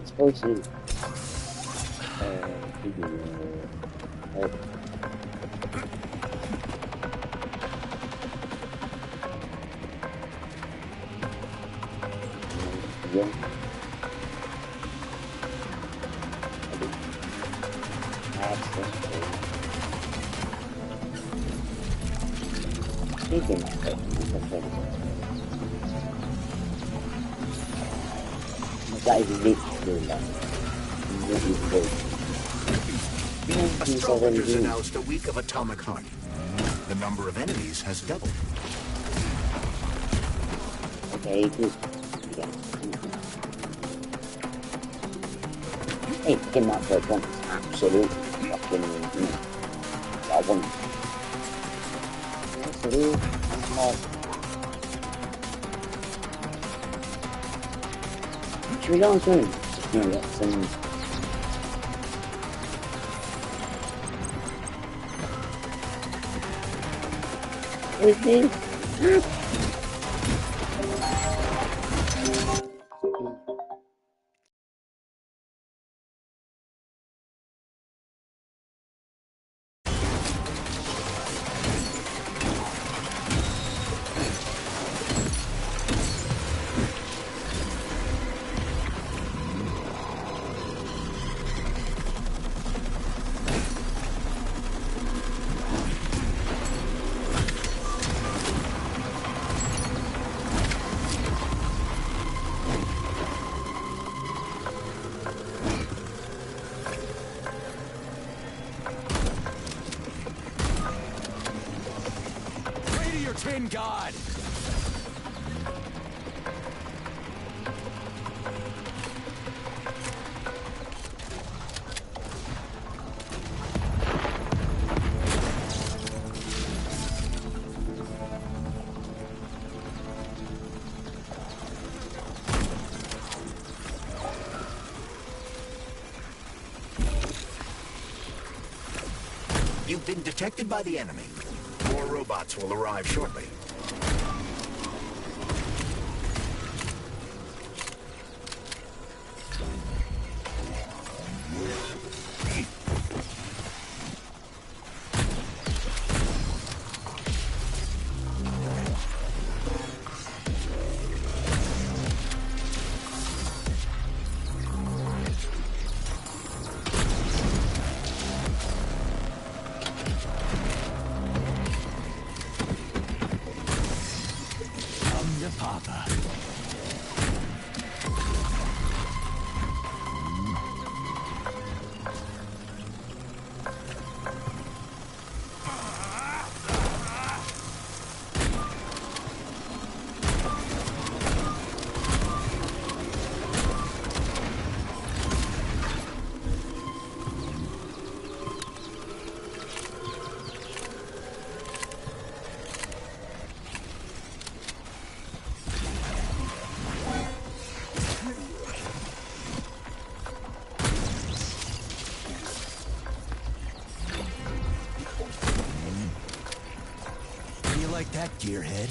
supposed to yeah. Access speaking of it, that is literally like really good. Astrologers announced a week of atomic heart. The number of enemies has doubled. Okay, good. Yeah. Hey, picking that first one is absolutely fucking, you know, I want it. Absolutely. Should we go on swimming? No, that's some... What is this? Tin God! You've been detected by the enemy. More robots will arrive shortly. Papa. Like that, gearhead?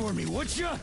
for me, would ya?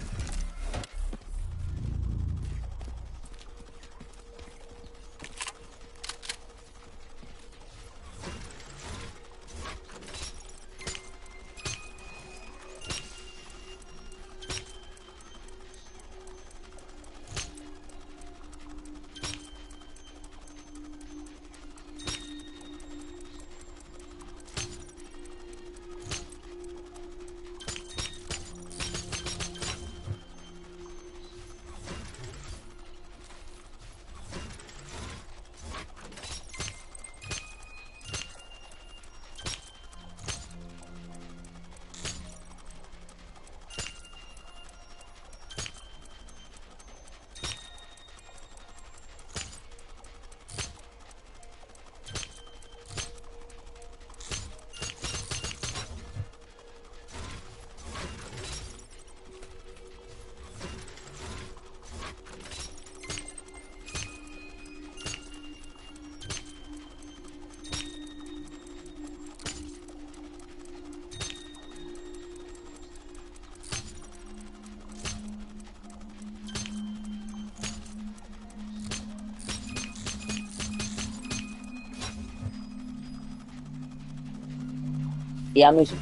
Yeah, I'm losing.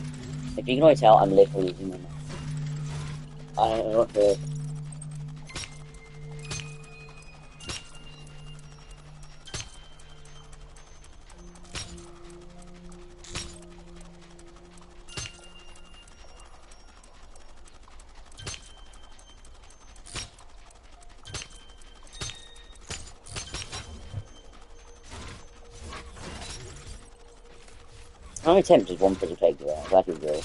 If you can already tell, I'm literally losing my mind. I don't know what the... How many attempts does one puzzle take there? That is real.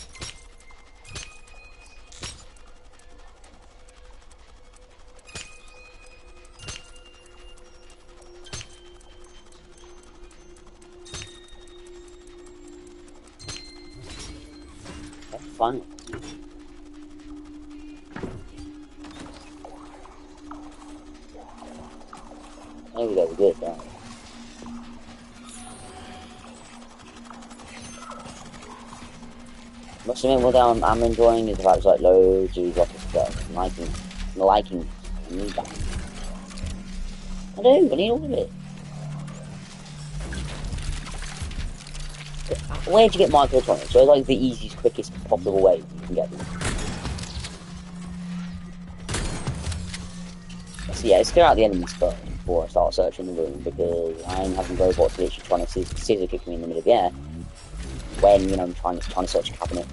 That's fun. There we go, we're good, right? Must admit, what I'm enjoying is the fact like loads of these office stuff. I'm liking. I need that. I need all of it. Where'd you get microelectronics? So it's like the easiest, quickest possible way you can get them. So yeah, let's clear out the enemies first before I start searching the room, because I'm having robots literally trying to scissor kick me in the middle of the air when, you know, I'm trying to search a cabinet.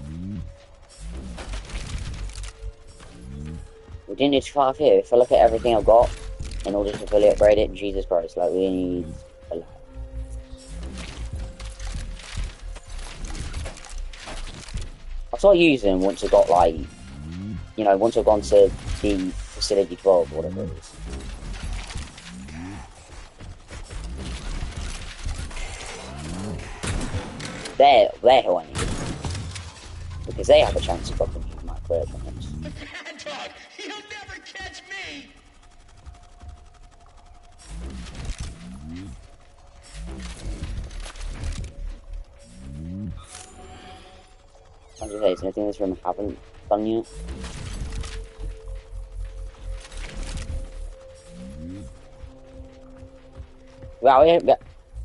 We didn't need to far here. If I look at everything I've got in order to fully upgrade it, Jesus Christ, like we need a lot. I started using them once I got like, you know, once I've gone to the Facility 12 or whatever it is. They're who I need. Because they have a chance of fucking using my clear points. Mad Dog, you'll never catch me! I'm just saying, anything in this room I haven't done yet. Well, yeah,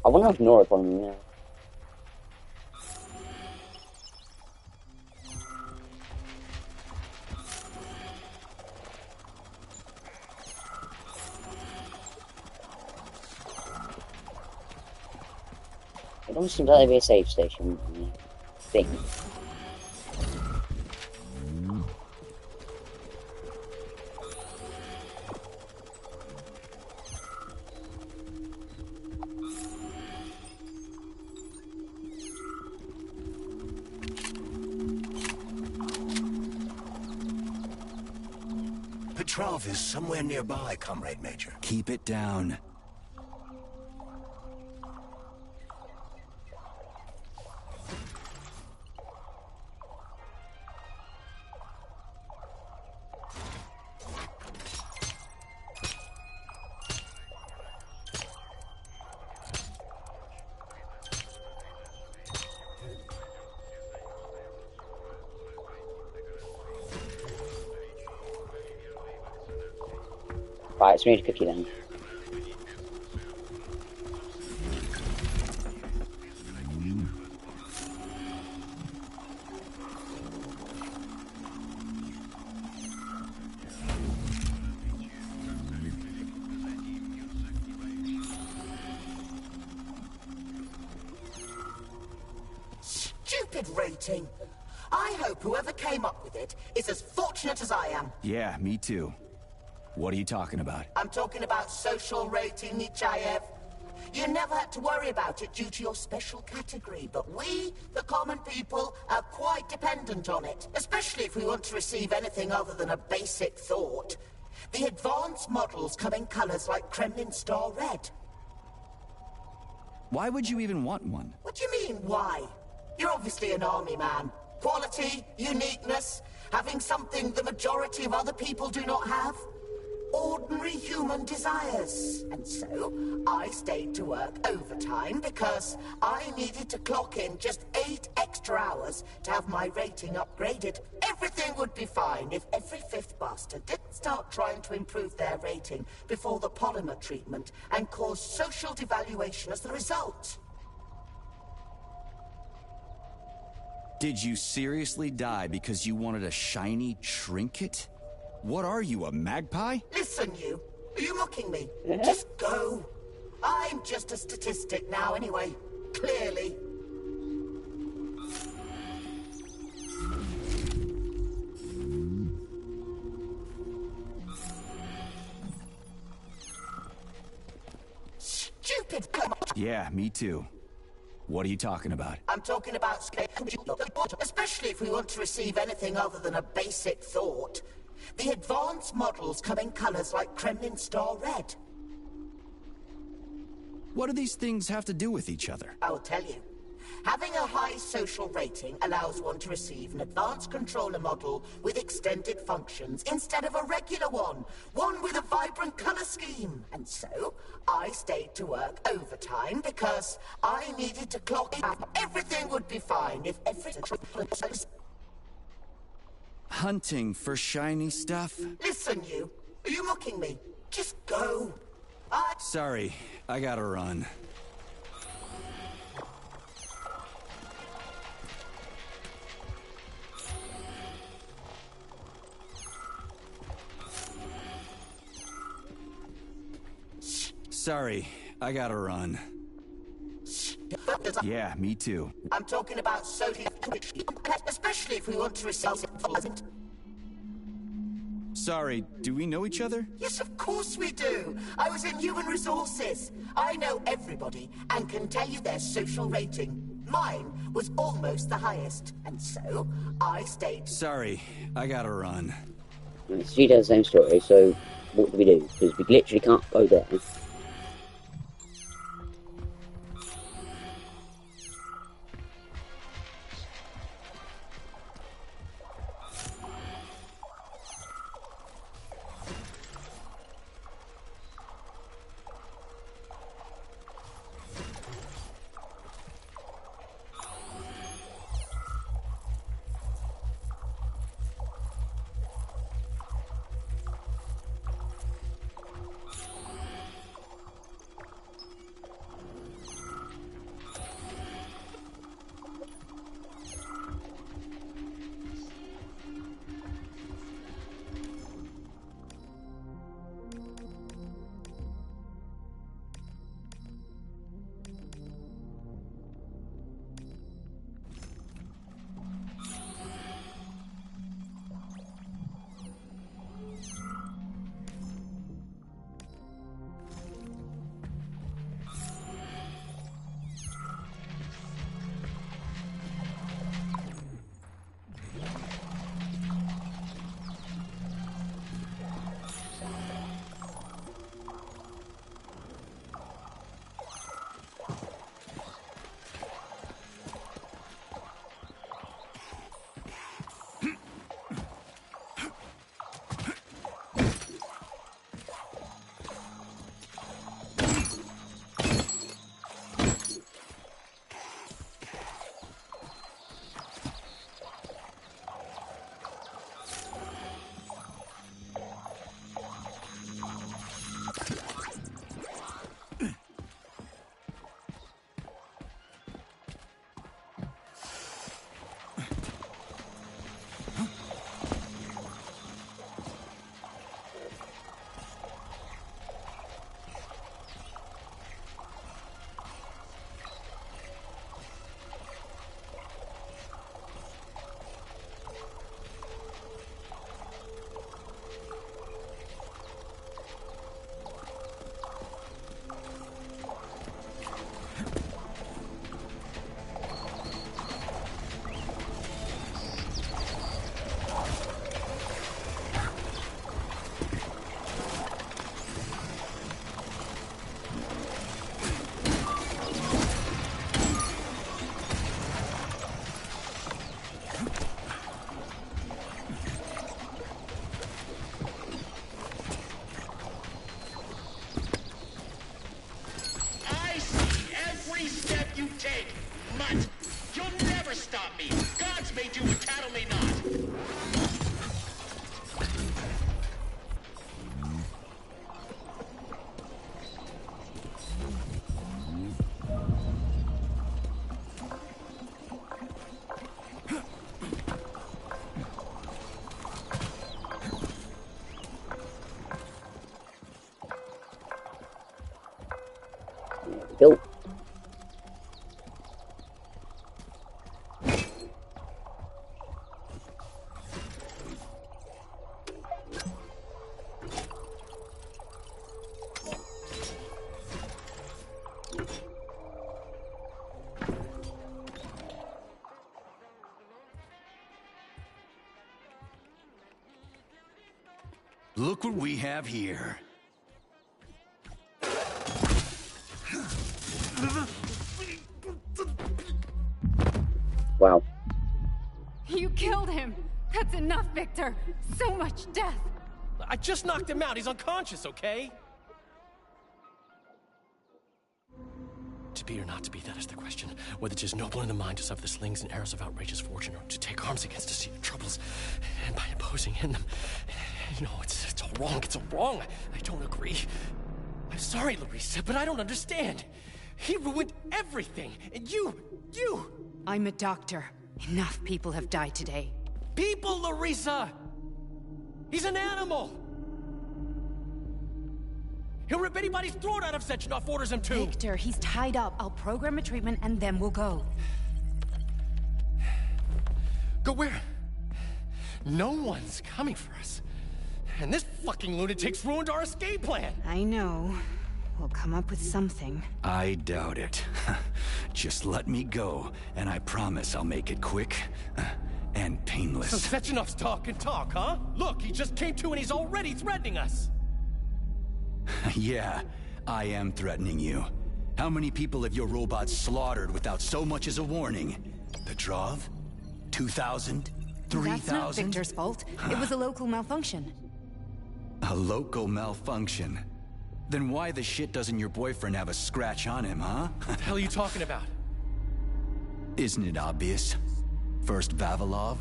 I wonder if Nora's on me now. It almost seems like there'd be a save station thing. Petrov is somewhere nearby, Comrade Major. Keep it down. Right, so we need a cookie then. Stupid rating. I hope whoever came up with it is as fortunate as I am. Yeah, me too. What are you talking about? I'm talking about social rating, Nichayev. You never had to worry about it due to your special category, but we, the common people, are quite dependent on it, especially if we want to receive anything other than a basic thought. The advanced models come in colors like Kremlin Star Red. Why would you even want one? What do you mean, why? You're obviously an army man. Quality, uniqueness, having something the majority of other people do not have. Ordinary human desires. And so, I stayed to work overtime because I needed to clock in just 8 extra hours to have my rating upgraded. Everything would be fine if every 5th bastard didn't start trying to improve their rating before the polymer treatment and cause social devaluation as the result. Did you seriously die because you wanted a shiny trinket? What are you, a magpie? Listen, you. Are you mocking me? Just go. I'm just a statistic now anyway. Clearly. Stupid, come on. Yeah, me too. What are you talking about? I'm talking about scale, especially if we want to receive anything other than a basic thought. The advanced models come in colors like Kremlin Star Red. What do these things have to do with each other? I will tell you. Having a high social rating allows one to receive an advanced controller model with extended functions instead of a regular one. One with a vibrant color scheme. And so, I stayed to work overtime because I needed to clock in. Everything would be fine if everything... Hunting for shiny stuff? Listen, you. Are you mocking me? Just go. Sorry, I gotta run. Sorry, I gotta run. Yeah, me too. I'm talking about social, especially if we want to receive it. Sorry, do we know each other? Yes, of course we do. I was in human resources. I know everybody and can tell you their social rating. Mine was almost the highest, and so I stayed. Sorry, I gotta run. She does the same story, so what do we do? Because we literally can't go there. not! You'll never stop me! Gods may do what cattle may not! Go. Look what we have here. Wow. You killed him! That's enough, Victor! So much death! I just knocked him out. He's unconscious, okay? To be or not to be, that is the question. Whether 'tis noble in the mind to suffer the slings and arrows of outrageous fortune, or to take arms against deceived troubles, and by imposing in them. You know, it's all wrong. It's all wrong. I don't agree. I'm sorry, Larissa, but I don't understand. He ruined everything, and you... I'm a doctor. Enough people have died today. People, Larissa! He's an animal! He'll rip anybody's throat out if Sechenov orders him to! Victor, he's tied up. I'll program a treatment and then we'll go. Go where? No one's coming for us. And this fucking lunatic's ruined our escape plan! I know. We'll come up with something. I doubt it. Just let me go, and I promise I'll make it quick and painless. So Sechenov's talk and talk, huh? Look, he just came to and he's already threatening us! Yeah, I am threatening you. How many people have your robots slaughtered without so much as a warning? Petrov? 2,000? 3,000? That's not Victor's fault. It was a local malfunction. A local malfunction? Then why the shit doesn't your boyfriend have a scratch on him, huh? What the hell are you talking about? Isn't it obvious? First Vavilov,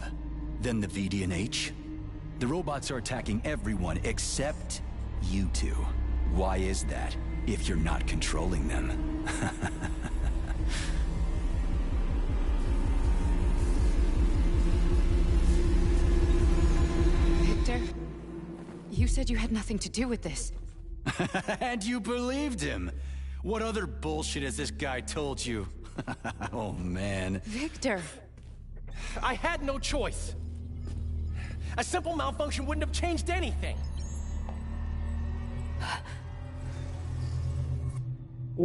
then the VDNH. The robots are attacking everyone except you two. Why is that, if you're not controlling them? Victor, you said you had nothing to do with this. And you believed him! What other bullshit has this guy told you? Oh, man. Victor! I had no choice. A simple malfunction wouldn't have changed anything.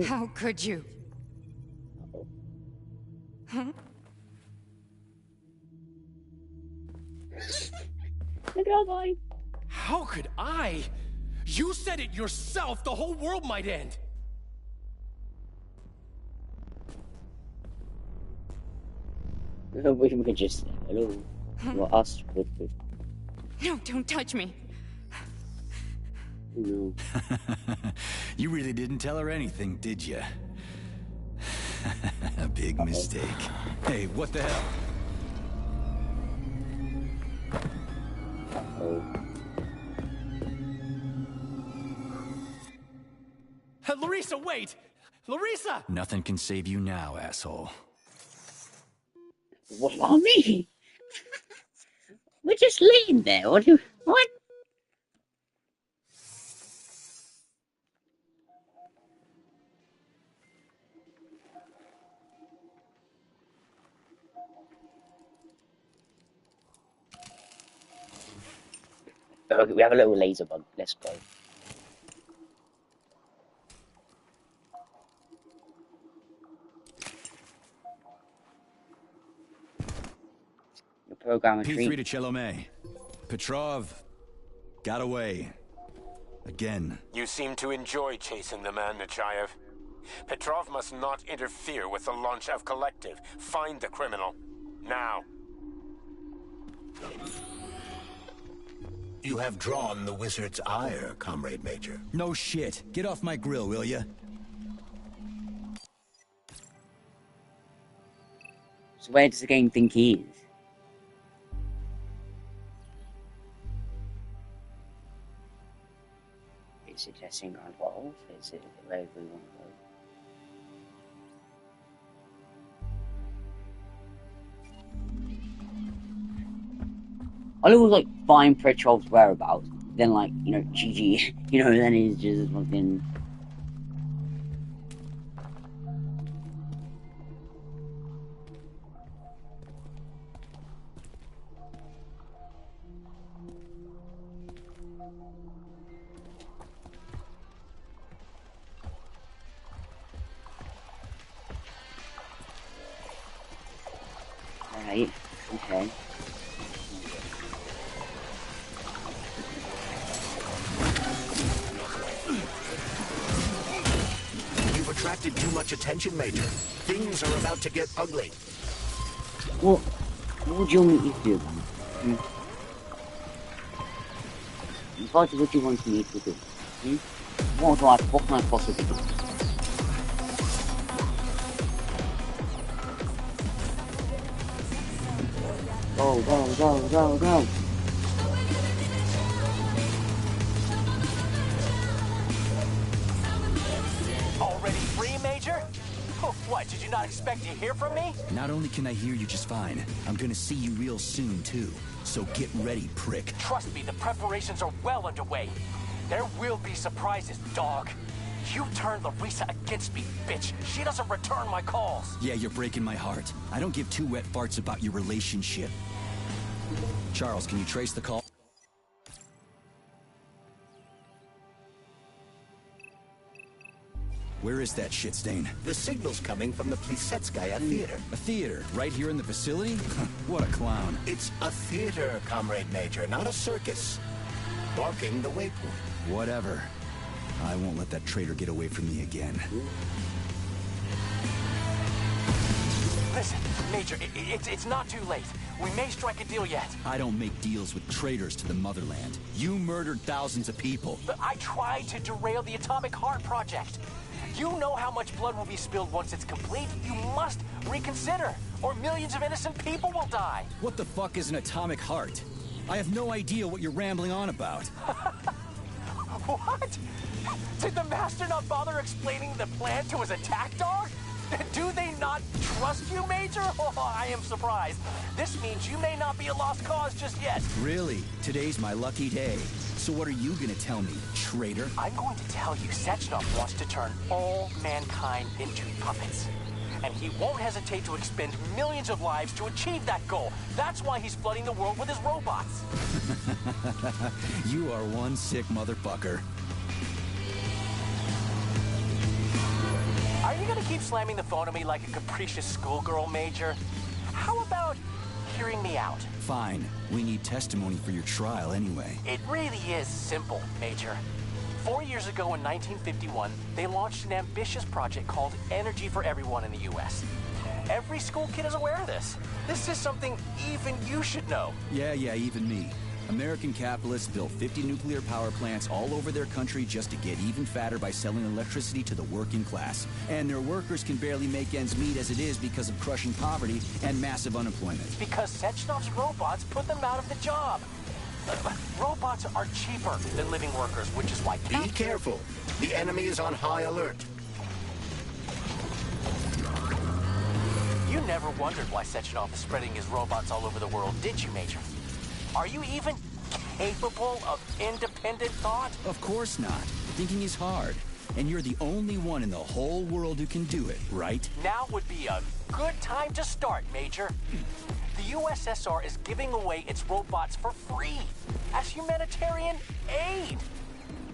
How could you? Huh? How could I? You said it yourself, the whole world might end. We could just, hello, well, us with No, don't touch me. No. You really didn't tell her anything, did you? A big mistake. Hey, what the hell? Larissa, wait! Larissa! Nothing can save you now, asshole. What about me? We're just laying there. What? Okay, we have a little laser bug. Let's go. Program P3 to Chelomey. Petrov got away. Again. You seem to enjoy chasing the man, Nechayev. Petrov must not interfere with the launch of Collective. Find the criminal. Now. You have drawn the wizard's ire, Comrade Major. No shit. Get off my grill, will ya? So where does the game think he is? Is it testing ground 12? Is it where we want to go? I always like find Petrov's whereabouts, then like, you know, GG, you know, then he's just fucking... Right, okay. You've attracted too much attention, Major. Things are about to get ugly. What would you want me to do then? What do you want me to do? What can I possibly do? Go, go, go, go, go! Already free, Major? Oh, what, did you not expect to hear from me? Not only can I hear you just fine, I'm gonna see you real soon, too. So get ready, prick. Trust me, the preparations are well underway. There will be surprises, dog. You turned Larissa against me, bitch. She doesn't return my calls. Yeah, you're breaking my heart. I don't give two wet farts about your relationship. Charles, can you trace the call? Where is that shit stain? The signal's coming from the Plisetskaya Theater. A theater? Right here in the facility? What a clown. It's a theater, Comrade Major, not a circus. Barking the waypoint. Whatever. I won't let that traitor get away from me again. Listen, Major, it's not too late. We may strike a deal yet. I don't make deals with traitors to the motherland. You murdered thousands of people. But I tried to derail the Atomic Heart Project. You know how much blood will be spilled once it's complete. You must reconsider, or millions of innocent people will die. What the fuck is an atomic heart? I have no idea what you're rambling on about. What? Did the Master not bother explaining the plan to his attack dog? Do they not trust you, Major? Oh, I am surprised. This means you may not be a lost cause just yet. Really? Today's my lucky day. So what are you gonna tell me, traitor? I'm going to tell you Sechenov wants to turn all mankind into puppets. And he won't hesitate to expend millions of lives to achieve that goal. That's why he's flooding the world with his robots. You are one sick motherfucker. Are you gonna keep slamming the phone at me like a capricious schoolgirl, Major? How about hearing me out? Fine. We need testimony for your trial anyway. It really is simple, Major. 4 years ago in 1951, they launched an ambitious project called Energy for Everyone in the U.S. Every school kid is aware of this. This is something even you should know. Yeah, even me. American capitalists built 50 nuclear power plants all over their country just to get even fatter by selling electricity to the working class. And their workers can barely make ends meet as it is because of crushing poverty and massive unemployment. Because Sechenov's robots put them out of the job. Robots are cheaper than living workers, which is why... Be careful. The enemy is on high alert. You never wondered why Sechenov is spreading his robots all over the world, did you, Major? Are you even capable of independent thought? Of course not. Thinking is hard. And you're the only one in the whole world who can do it, right? Now would be a good time to start, Major. The USSR is giving away its robots for free as humanitarian aid.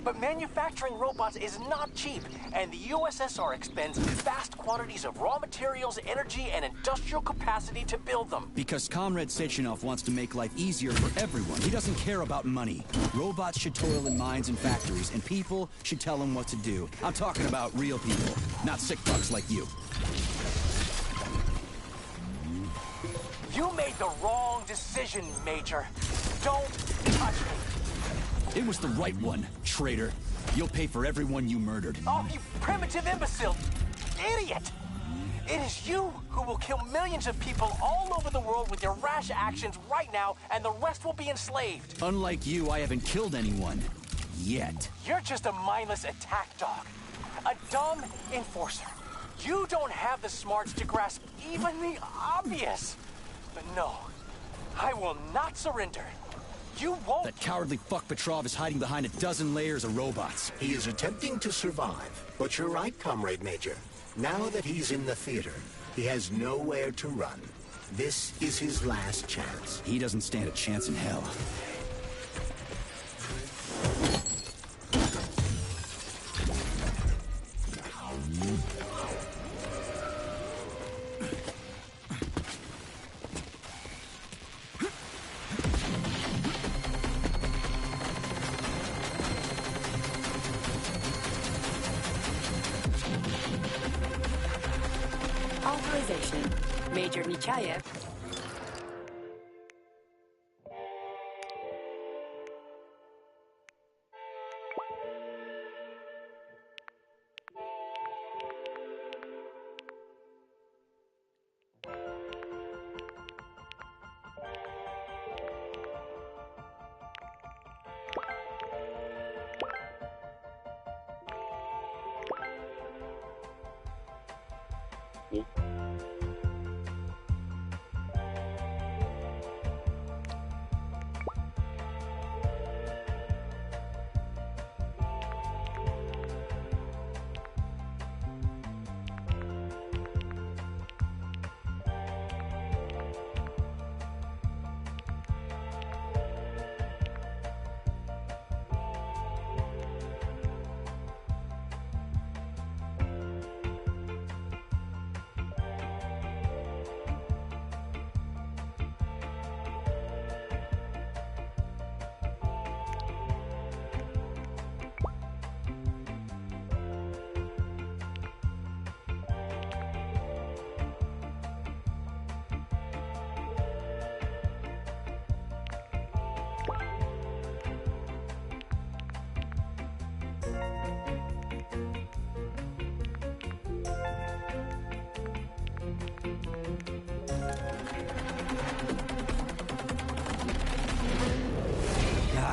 But manufacturing robots is not cheap, and the USSR expends vast quantities of raw materials, energy, and industrial capacity to build them. Because Comrade Sechenov wants to make life easier for everyone. He doesn't care about money. Robots should toil in mines and factories, and people should tell him what to do. I'm talking about real people, not sick fucks like you. You made the wrong decision, Major. Don't touch me. It was the right one, traitor. You'll pay for everyone you murdered. Oh, you primitive imbecile! Idiot! It is you who will kill millions of people all over the world with your rash actions right now, and the rest will be enslaved. Unlike you, I haven't killed anyone. Yet. You're just a mindless attack dog. A dumb enforcer. You don't have the smarts to grasp even the obvious. But no, I will not surrender. You won't. That cowardly fuck Petrov is hiding behind a dozen layers of robots. He is attempting to survive. But you're right, Comrade Major. Now that he's in the theater, he has nowhere to run. This is his last chance. He doesn't stand a chance in hell. Authorization. Major Nechayev.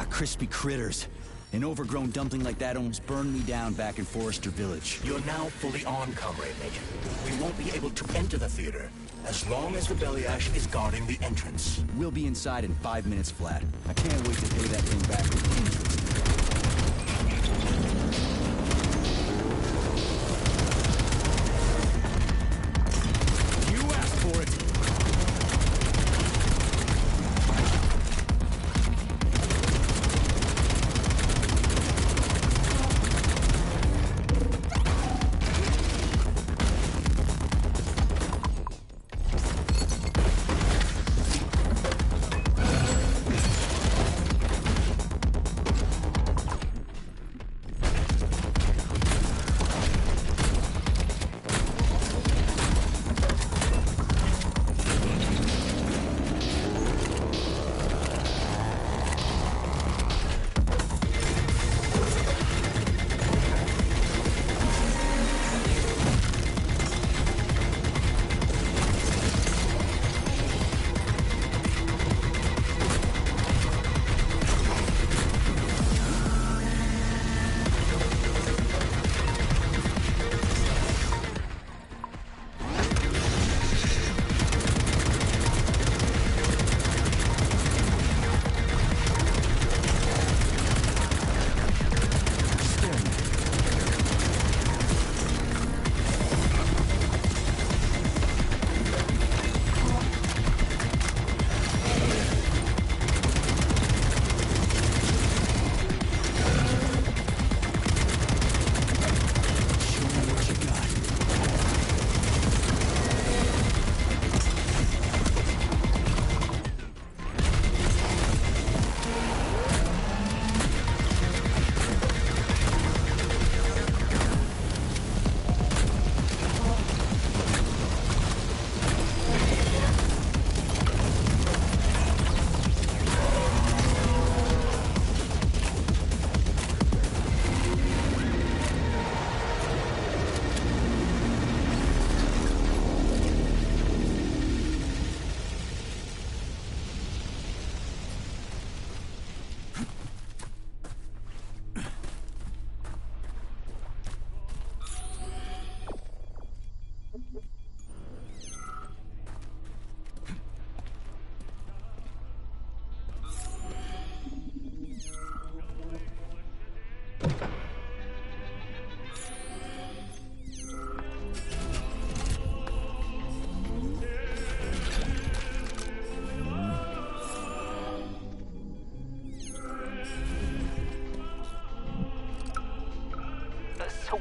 Crispy critters. An overgrown dumpling like that almost burned me down back in Forrester Village. You're now fully on, Comrade Major. We won't be able to enter the theater as long as the Beliash is guarding the entrance. We'll be inside in 5 minutes flat. I can't wait to pay that thing back with interest. You asked for it!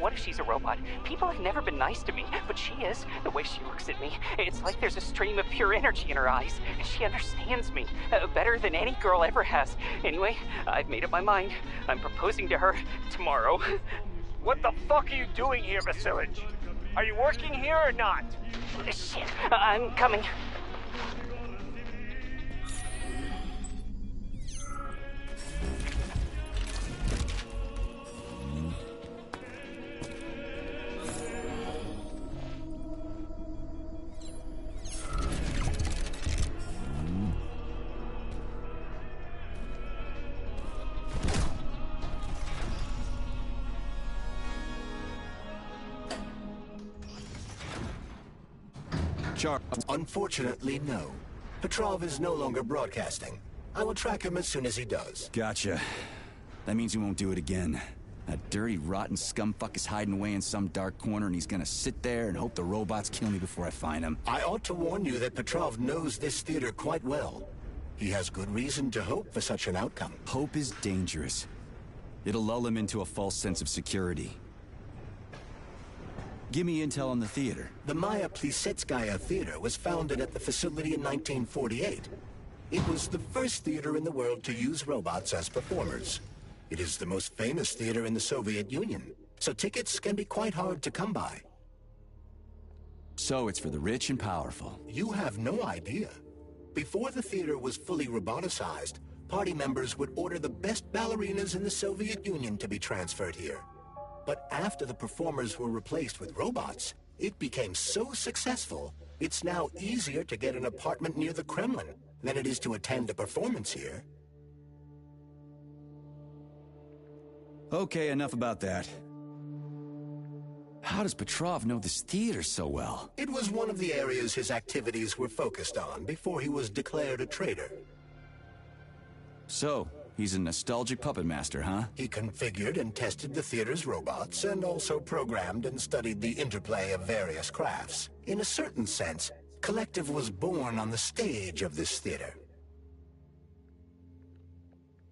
what if she's a robot? People have never been nice to me, but she is. The way she looks at me, it's like there's a stream of pure energy in her eyes. She understands me better than any girl ever has. Anyway, I've made up my mind. I'm proposing to her tomorrow. What the fuck are you doing here, Vasilich? Are you working here or not? Shit, I'm coming. Unfortunately, no. Petrov is no longer broadcasting. I will track him as soon as he does. Gotcha. That means he won't do it again. That dirty, rotten scumfuck is hiding away in some dark corner, and he's gonna sit there and hope the robots kill me before I find him. I ought to warn you that Petrov knows this theater quite well. He has good reason to hope for such an outcome. Hope is dangerous. It'll lull him into a false sense of security. Give me intel on the theater. The Maya Plisetskaya Theater was founded at the facility in 1948. It was the first theater in the world to use robots as performers. It is the most famous theater in the Soviet Union, so tickets can be quite hard to come by. So it's for the rich and powerful. You have no idea. Before the theater was fully roboticized, party members would order the best ballerinas in the Soviet Union to be transferred here. But after the performers were replaced with robots, it became so successful, it's now easier to get an apartment near the Kremlin than it is to attend a performance here. Okay, enough about that. How does Petrov know this theater so well? It was one of the areas his activities were focused on before he was declared a traitor. So, he's a nostalgic puppet master, huh? He configured and tested the theater's robots, and also programmed and studied the interplay of various crafts. In a certain sense, Collective was born on the stage of this theater.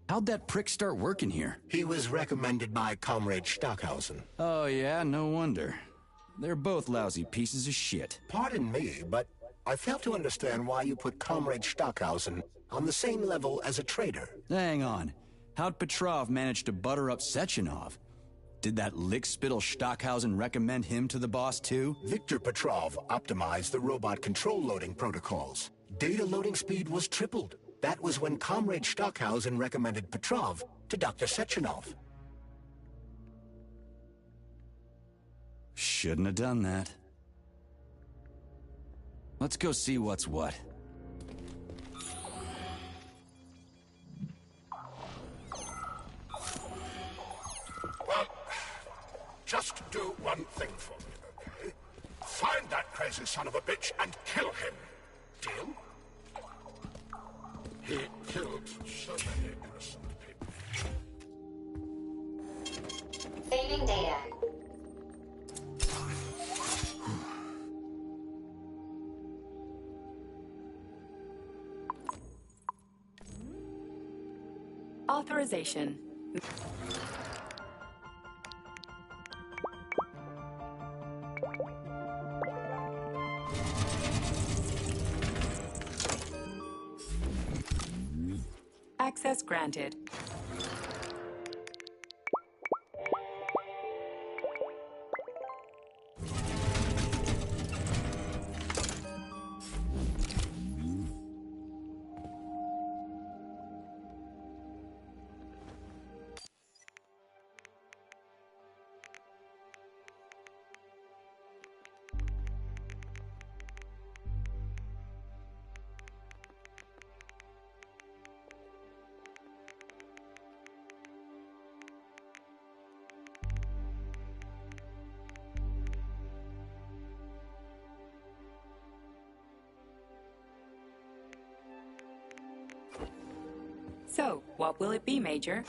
How'd that prick start working here? He was recommended by Comrade Stockhausen. Oh yeah, no wonder. They're both lousy pieces of shit. Pardon me, but I fail to understand why you put Comrade Stockhausen on the same level as a traitor. Hang on. How'd Petrov manage to butter up Sechenov? Did that lick-spittle Stockhausen recommend him to the boss too? Viktor Petrov optimized the robot control loading protocols. Data loading speed was tripled. That was when Comrade Stockhausen recommended Petrov to Dr. Sechenov. Shouldn't have done that. Let's go see what's what. Well, just do one thing for me, okay? Find that crazy son of a bitch and kill him. Deal? He killed so many innocent people. Saving data. Authorization. Access granted. So, what will it be, Major?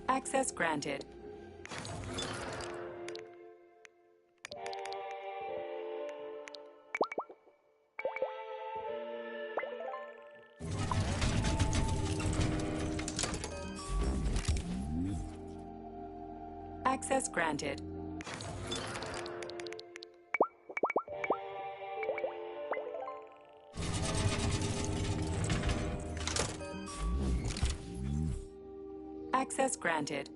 Access granted. Access granted. Access granted.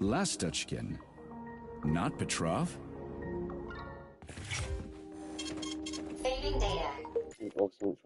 Lastuchkin, not Petrov? Saving data. And also,